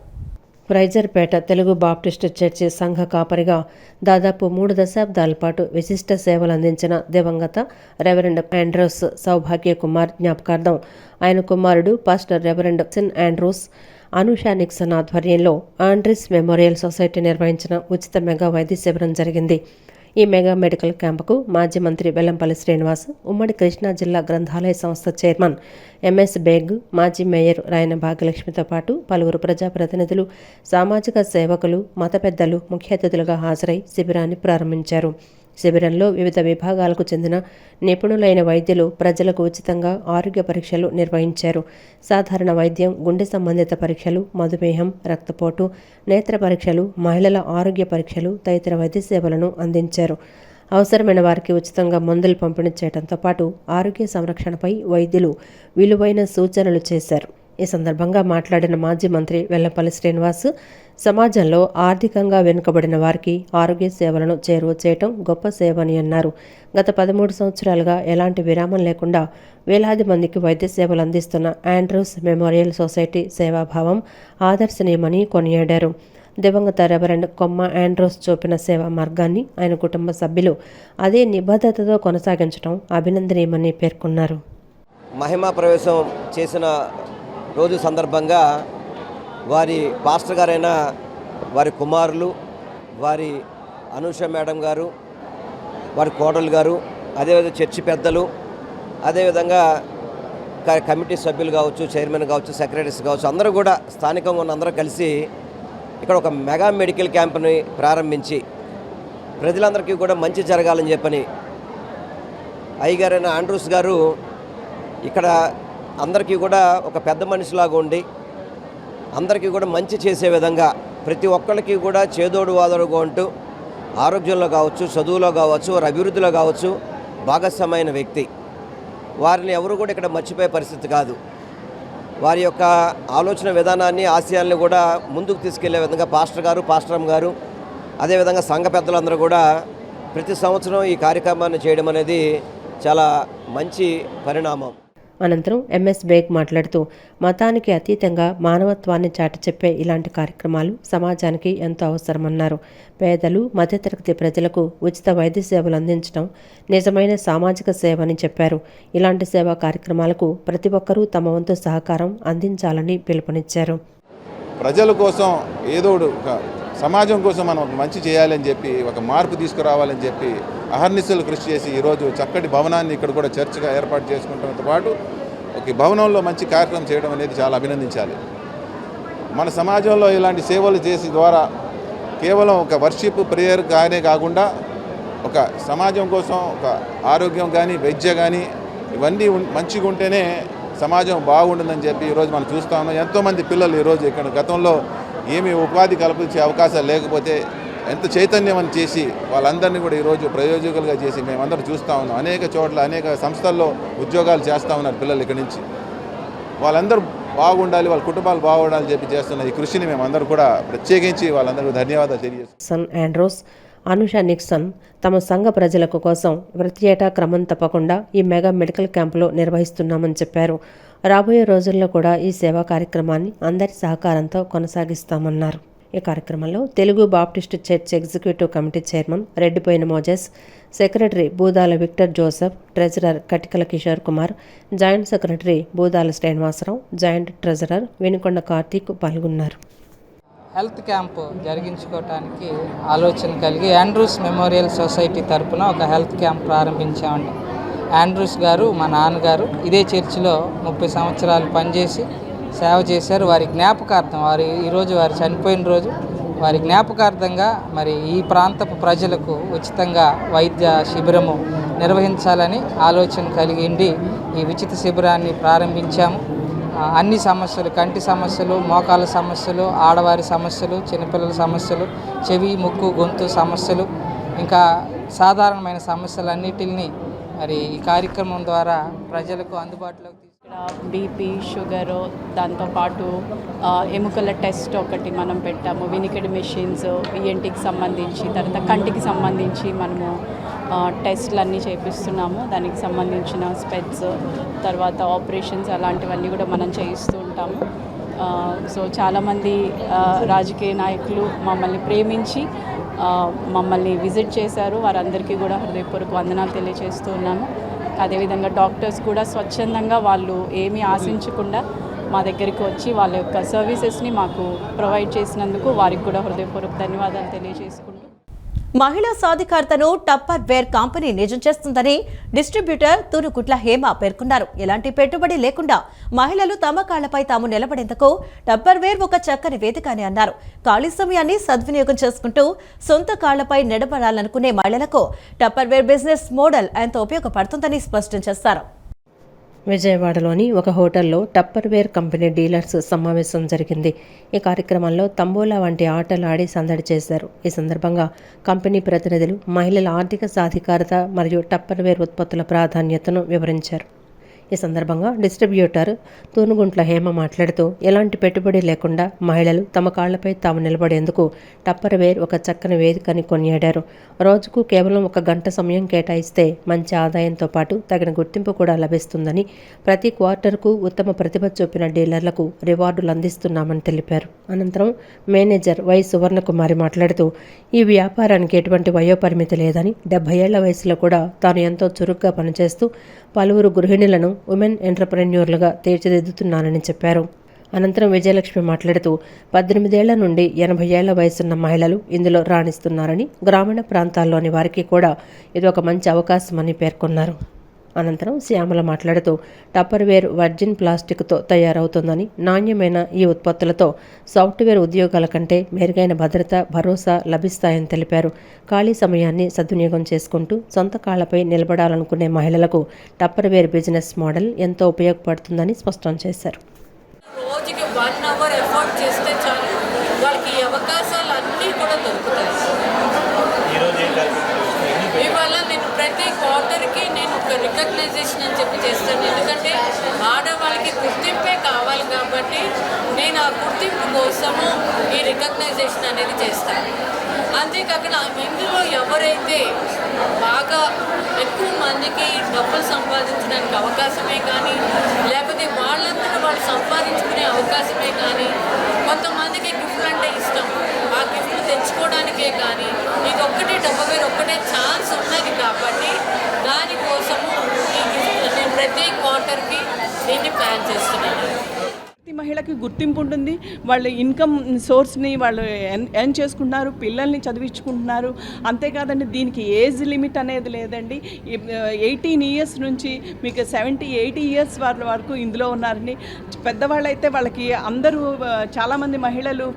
S2: ఫ్రైజర్పేట తెలుగు బాప్టిస్టు చర్చి సంఘ కాపరిగా దాదాపు 3 దశాబ్దాల పాటు విశిష్ట సేవలు అందించిన దివంగత రెవరెండ్ ఆండ్రూస్ సౌభాగ్య కుమార్ జ్ఞాపకార్థం ఆయన కుమారుడు పాస్టర్ రెవరెండ్ సిన్ ఆండ్రూస్, అనుషా నిక్సన్ ఆధ్వర్యంలో ఆండ్రీస్ మెమోరియల్ సొసైటీ నిర్వహించిన ఉచిత మెగా వైద్య శిబిరం జరిగింది. ఈ మెగా మెడికల్ క్యాంపుకు మాజీ మంత్రి వెల్లంపల్లి శ్రీనివాస్, ఉమ్మడి కృష్ణా జిల్లా గ్రంథాలయ సంస్థ చైర్మన్ ఎంఎస్ బేగ్, మాజీ మేయర్ రాయన భాగ్యలక్ష్మితో పాటు పలువురు ప్రజాప్రతినిధులు, సామాజిక సేవకులు, మత పెద్దలు ముఖ్య అతిథులుగా హాజరై శిబిరాన్ని ప్రారంభించారు. శిబిరంలో వివిధ విభాగాలకు చెందిన నిపుణులైన వైద్యులు ప్రజలకు ఉచితంగా ఆరోగ్య పరీక్షలు నిర్వహించారు. సాధారణ వైద్యం, గుండె సంబంధిత పరీక్షలు, మధుమేహం, రక్తపోటు, నేత్ర పరీక్షలు, మహిళల ఆరోగ్య పరీక్షలు తదితర వైద్య సేవలను అందించారు. అవసరమైన వారికి ఉచితంగా మందులు పంపిణీ చేయడంతో పాటు ఆరోగ్య సంరక్షణపై వైద్యులు విలువైన సూచనలు చేశారు. ఈ సందర్భంగా మాట్లాడిన మాజీ మంత్రి వెల్లంపల్లి శ్రీనివాస్, సమాజంలో ఆర్థికంగా వెనుకబడిన వారికి ఆరోగ్య సేవలను చేరువ చేయటం గొప్ప సేవని అన్నారు. గత 13 సంవత్సరాలుగా ఎలాంటి విరామం లేకుండా వేలాది మందికి వైద్య సేవలు అందిస్తున్న ఆండ్రూస్ మెమోరియల్ సొసైటీ సేవాభావం ఆదర్శనీయమని కొనియాడారు. దివంగత రెవరెండ్ కొమ్మ ఆండ్రూస్ చూపిన సేవా మార్గాన్ని ఆయన కుటుంబ సభ్యులు అదే నిబద్ధతతో కొనసాగించడం అభినందనీయమని పేర్కొన్నారు.
S18: మహిమా ప్రవేశం చేసిన రోజు సందర్భంగా వారి పాస్టర్ గారైన వారి కుమారులు, వారి అనూష మేడం గారు, వారి కోడలు గారు, అదేవిధంగా చర్చి పెద్దలు, అదేవిధంగా కమిటీ సభ్యులు కావచ్చు, చైర్మన్ కావచ్చు, సెక్రటరీస్ కావచ్చు, అందరూ కూడా స్థానికంగా ఉన్న అందరూ కలిసి ఇక్కడ ఒక మెగా మెడికల్ క్యాంప్ని ప్రారంభించి ప్రజలందరికీ కూడా మంచి జరగాలని చెప్పని అయ్యగారైన ఆండ్రూస్ గారు ఇక్కడ అందరికీ కూడా ఒక పెద్ద మనిషిలాగా ఉండి అందరికీ కూడా మంచి చేసే విధంగా ప్రతి ఒక్కరికి కూడా చేదోడు వాదోడుగా ఉంటూ ఆరోగ్యంలో కావచ్చు, చదువులో కావచ్చు, వారి అభివృద్ధిలో కావచ్చు భాగస్వామైన వ్యక్తి. వారిని ఎవరు కూడా ఇక్కడ మర్చిపోయే పరిస్థితి కాదు. వారి యొక్క ఆలోచన విధానాన్ని, ఆశయాల్ని కూడా ముందుకు తీసుకెళ్లే విధంగా పాస్టర్ గారు, పాస్టరమ్మ గారు, అదేవిధంగా సంఘ పెద్దలందరూ కూడా ప్రతి సంవత్సరం ఈ కార్యక్రమాన్ని చేయడం అనేది చాలా మంచి పరిణామం.
S2: అనంతరం ఎంఎస్ బేగ్ మాట్లాడుతూ మతానికి అతీతంగా మానవత్వాన్ని చాటి చెప్పే ఇలాంటి కార్యక్రమాలు సమాజానికి ఎంతో అవసరమన్నారు. పేదలు, మధ్యతరగతి ప్రజలకు ఉచిత వైద్య సేవలు అందించడం నిజమైన సామాజిక సేవ అని చెప్పారు. ఇలాంటి సేవా కార్యక్రమాలకు ప్రతి ఒక్కరూ తమ వంతు సహకారం అందించాలని పిలుపునిచ్చారు.
S19: ప్రజల కోసం ఏదో సమాజం కోసం మనం మంచి చేయాలని చెప్పి, ఒక మార్పు తీసుకురావాలని చెప్పి అహర్నిశలు కృషి చేసి ఈరోజు చక్కటి భవనాన్ని ఇక్కడ కూడా చర్చ్గా ఏర్పాటు చేసుకుంటంతో పాటు ఒక భవనంలో మంచి కార్యక్రమం చేయడం అనేది చాలా అభినందించాలి. మన సమాజంలో ఇలాంటి సేవలు చేసి ద్వారా కేవలం ఒక వర్షిప్, ప్రేయర్ కానీ కాకుండా ఒక సమాజం కోసం ఒక ఆరోగ్యం కానీ, వైద్య కానీ ఇవన్నీ మంచిగా ఉంటేనే సమాజం బాగుంటుందని చెప్పి ఈరోజు మనం చూస్తూ ఉన్నాం. ఎంతోమంది పిల్లలు ఈరోజు ఇక్కడ గతంలో ఏమీ ఉపాధి కల్పించే అవకాశాలు లేకపోతే ఎంత చైతన్యం చేసి వాళ్ళందరినీ కూడా ఈరోజు ప్రయోజకులుగా చేసి మేమందరం చూస్తూ ఉన్నాం. అనేక చోట్ల, అనేక సంస్థల్లో ఉద్యోగాలు చేస్తూ ఉన్నారు పిల్లలు ఇక్కడి నుంచి. వాళ్ళందరూ బాగుండాలి, వాళ్ళ కుటుంబాలు బాగుండాలని చెప్పి చేస్తున్న ఈ కృషిని మేమందరూ కూడా ప్రత్యేకించి వాళ్ళందరికీ ధన్యవాదాలు తెలియజేస్తాం.
S2: సన్ ఆండ్రోస్, అనుష నిక్సన్ తమ సంఘ ప్రజలకు కోసం ప్రతి ఏటా క్రమం తప్పకుండా ఈ మెగా మెడికల్ క్యాంపులో నిర్వహిస్తున్నామని చెప్పారు. రాబోయే రోజుల్లో కూడా ఈ సేవా కార్యక్రమాన్ని అందరి సహకారంతో కొనసాగిస్తామన్నారు. ఈ కార్యక్రమంలో Telugu baptist church executive committee chairman Reddipoina Moses, secretary Budala Victor Joseph, treasurer Katikala Kishore Kumar, joint secretary Budala Srinivasarao, joint treasurer Vinukonda Karthik పాల్గొన్నారు.
S20: హెల్త్ క్యాంప్ జరిగించుకోవటానికి ఆలోచన కలిగి ఆండ్రూస్ మెమోరియల్ సొసైటీ తరపున ఒక హెల్త్ క్యాంప్ ప్రారంభించామండి. ఆండ్రూస్ గారు మా నాన్నగారు ఇదే చర్చిలో 30 సంవత్సరాలు పనిచేసి సేవ చేశారు. వారి జ్ఞాపకార్థం, ఈరోజు వారు చనిపోయిన రోజు, వారి జ్ఞాపకార్థంగా మరి ఈ ప్రాంతపు ప్రజలకు ఉచితంగా వైద్య శిబిరము నిర్వహించాలని ఆలోచన కలిగి ఈ ఉచిత శిబిరాన్ని ప్రారంభించాము. అన్ని సమస్యలు, కంటి సమస్యలు, మోకాళ్ళ సమస్యలు, ఆడవారి సమస్యలు, చిన్నపిల్లల సమస్యలు, చెవి, ముక్కు, గొంతు సమస్యలు, ఇంకా సాధారణమైన సమస్యలన్నిటిని మరి ఈ కార్యక్రమం ద్వారా ప్రజలకు అందుబాటులోకి
S21: బీపీ, షుగరు, దాంతోపాటు ఎముకల టెస్ట్ ఒకటి మనం పెట్టాము, వినికిడి మెషిన్స్, ఈఎన్టీకి సంబంధించి, తర్వాత కంటికి సంబంధించి మనము టెస్ట్లు అన్నీ చేపిస్తున్నాము. దానికి సంబంధించిన స్పెట్స్, తర్వాత ఆపరేషన్స్ అలాంటివన్నీ కూడా మనం చేయిస్తూ ఉంటాము. సో చాలామంది రాజకీయ నాయకులు మమ్మల్ని ప్రేమించి మమ్మల్ని విజిట్ చేశారు. వారందరికీ కూడా హృదయపూర్వక వందనాలు తెలియజేస్తూ ఉన్నాము. అదేవిధంగా డాక్టర్స్ కూడా స్వచ్ఛందంగా వాళ్ళు ఏమీ ఆశించకుండా మా దగ్గరికి వచ్చి వాళ్ళ యొక్క సర్వీసెస్ని మాకు ప్రొవైడ్ చేసినందుకు వారికి కూడా హృదయపూర్వక ధన్యవాదాలు తెలియజేసుకుంటూ,
S1: మహిళా సాధికారతను టప్పర్ వేర్ కంపెనీ నిజం చేస్తుందని డిస్ట్రిబ్యూటర్ తూనుకుట్ల హేమ పేర్కొన్నారు. ఎలాంటి పెట్టుబడి లేకుండా మహిళలు తమ కాళ్లపై తాము నిలబడేందుకు టప్పర్ వేర్ ఒక చక్కని వేదిక అని అన్నారు. ఖాళీ సమయాన్ని సద్వినియోగం చేసుకుంటూ సొంత కాళ్లపై నిలబడాలనుకునే మహిళలకు టప్పర్ వేర్ బిజినెస్ మోడల్ ఎంతో ఉపయోగపడుతుందని స్పష్టం చేశారు.
S2: విజయవాడలోని ఒక హోటల్లో టప్పర్ వేర్ కంపెనీ డీలర్స్ సమావేశం జరిగింది. ఈ కార్యక్రమంలో తంబోలా వంటి ఆటలు ఆడి సందడి చేశారు. ఈ సందర్భంగా కంపెనీ ప్రతినిధులు మహిళల ఆర్థిక సాధికారత మరియు టప్పర్ వేర్ ఉత్పత్తుల ప్రాధాన్యతను వివరించారు. ఈ సందర్భంగా డిస్ట్రిబ్యూటర్ తూనుగుంట్ల హేమ మాట్లాడుతూ ఎలాంటి పెట్టుబడి లేకుండా మహిళలు తమ కాళ్లపై తాము నిలబడేందుకు టప్పర్ వేర్ ఒక చక్కని వేదికని కొనియాడారు. రోజుకు కేవలం 1 గంట సమయం కేటాయిస్తే మంచి ఆదాయంతో పాటు తగిన గుర్తింపు కూడా లభిస్తుందని, ప్రతి క్వార్టర్కు ఉత్తమ ప్రతిభ చూపిన డీలర్లకు రివార్డులు అందిస్తున్నామని తెలిపారు. అనంతరం మేనేజర్ వై సువర్ణకుమారి మాట్లాడుతూ ఈ వ్యాపారానికి ఎటువంటి వయోపరిమితి లేదని, 70 ఏళ్ల వయసులో కూడా తాను ఎంతో చురుగ్గా పనిచేస్తూ పలువురు గృహిణులను ఉమెన్ ఎంటర్‌ప్రెన్యూర్లుగా తీర్చిదిద్దుతున్నానని చెప్పారు. అనంతరం విజయలక్ష్మి మాట్లాడుతూ 18 ఏళ్ల నుండి 80 ఏళ్ల వయసున్న మహిళలు ఇందులో రాణిస్తున్నారని, గ్రామీణ ప్రాంతాల్లోని వారికి కూడా ఇది ఒక మంచి అవకాశమని పేర్కొన్నారు. అనంతరం శ్యామల మాట్లాడుతూ టప్పర్ వేర్ వర్జిన్ ప్లాస్టిక్తో తయారవుతుందని, నాణ్యమైన ఈ ఉత్పత్తులతో సాఫ్ట్వేర్ ఉద్యోగాల కంటే మెరుగైన భద్రత, భరోసా లభిస్తాయని తెలిపారు. ఖాళీ సమయాన్ని సద్వినియోగం చేసుకుంటూ సొంత కాళ్లపై నిలబడాలనుకునే మహిళలకు టప్పర్ వేర్ బిజినెస్ మోడల్ ఎంతో ఉపయోగపడుతుందని స్పష్టం చేశారు.
S22: రోజుకి 1 అవర్ ఎఫర్ట్ చేస్తే చాలు వాళ్ళకి ఈ అవకాశాలు అన్నీ కూడా దొరుకుతాయి. ఇవాళ నేను ప్రతి క్వార్టర్కి నేను ఒక రికగ్నైజేషన్ అని చెప్పి చేస్తాను. ఎందుకంటే ఆడవాళ్ళకి గుర్తింపే కావాలి కాబట్టి నేను ఆ గుర్తింపు కోసము ఈ రికగ్నైజేషన్ అనేది చేస్తాను. అంతేకాకుండా ఇందులో ఎవరైతే బాగా ఎక్కువ మందికి డబ్బులు సంపాదించడానికి అవకాశమే కానీ, లేకపోతే వాళ్ళంతా వాళ్ళు సంపాదించుకునే అవకాశమే కానీ, కొంతమందికి గిఫ్ట్లు అంటే ఇష్టం, ఆ గిఫ్ట్లు తెచ్చుకోవడానికే కానీ ఇది ఒక్కటే డబ్బు వేరు ఒక్కటే ఛాన్స్ ఉన్నది కాబట్టి దానికోసము ఈ గిఫ్ట్ నేను ప్రతి క్వార్టర్కి దీన్ని ప్లాన్ చేస్తున్నాను.
S3: ప్రతి మహిళకి గుర్తింపు ఉంటుంది, వాళ్ళ ఇన్కమ్ సోర్స్ని వాళ్ళు ఎర్న్ చేసుకుంటున్నారు, పిల్లల్ని చదివించుకుంటున్నారు. అంతేకాదండి దీనికి ఏజ్ లిమిట్ అనేది లేదండి. 18 ఇయర్స్ నుంచి మీకు 70-80 ఇయర్స్ వాళ్ళ వరకు ఇందులో ఉన్నారండి. పెద్దవాళ్ళైతే వాళ్ళకి అందరూ చాలామంది మహిళలు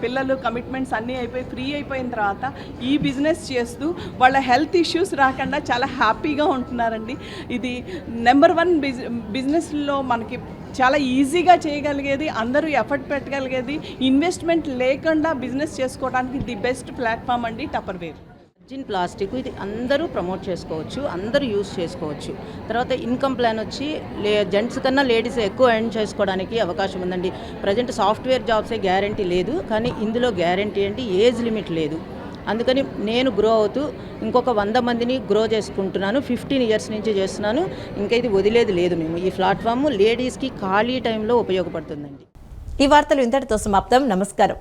S3: పిల్లలు కమిట్మెంట్స్ అన్నీ అయిపోయి ఫ్రీ అయిపోయిన తర్వాత ఈ బిజినెస్ చేస్తూ వాళ్ళ హెల్త్ ఇష్యూస్ రాకుండా చాలా హ్యాపీగా ఉంటున్నారండి. ఇది నెంబర్ 1 బిజినెస్లో మనకి చాలా ఈజీగా చేయగలిగేది, అందరూ ఎఫర్ట్ పెట్టగలిగేది, ఇన్వెస్ట్మెంట్ లేకుండా బిజినెస్ చేసుకోవడానికి ది బెస్ట్ ప్లాట్ఫామ్ అండి టప్పర్వేర్.
S4: వర్జిన్ ప్లాస్టిక్ ఇది అందరూ ప్రమోట్ చేసుకోవచ్చు, అందరూ యూస్ చేసుకోవచ్చు. తర్వాత ఇన్కమ్ ప్లాన్ వచ్చి జెంట్స్ కన్నా లేడీస్ ఎక్కువ ఎర్న్ చేసుకోవడానికి అవకాశం ఉందండి. ప్రజెంట్ సాఫ్ట్వేర్ జాబ్సే గ్యారంటీ లేదు, కానీ ఇందులో గ్యారంటీ ఏంటి ఏజ్ లిమిట్ లేదు. అందుకని నేను గ్రో అవుతూ ఇంకొక 100 మందిని గ్రో చేసుకుంటున్నాను. 15 ఇయర్స్ నుంచి చేస్తున్నాను. ఇంకా ఇది వదిలేది లేదు. మేము ఈ ప్లాట్ఫామ్ లేడీస్కి ఖాళీ టైంలో ఉపయోగపడుతుందండి.
S1: ఈ వార్తలు ఇంతటితో సమాప్తం. నమస్కారం.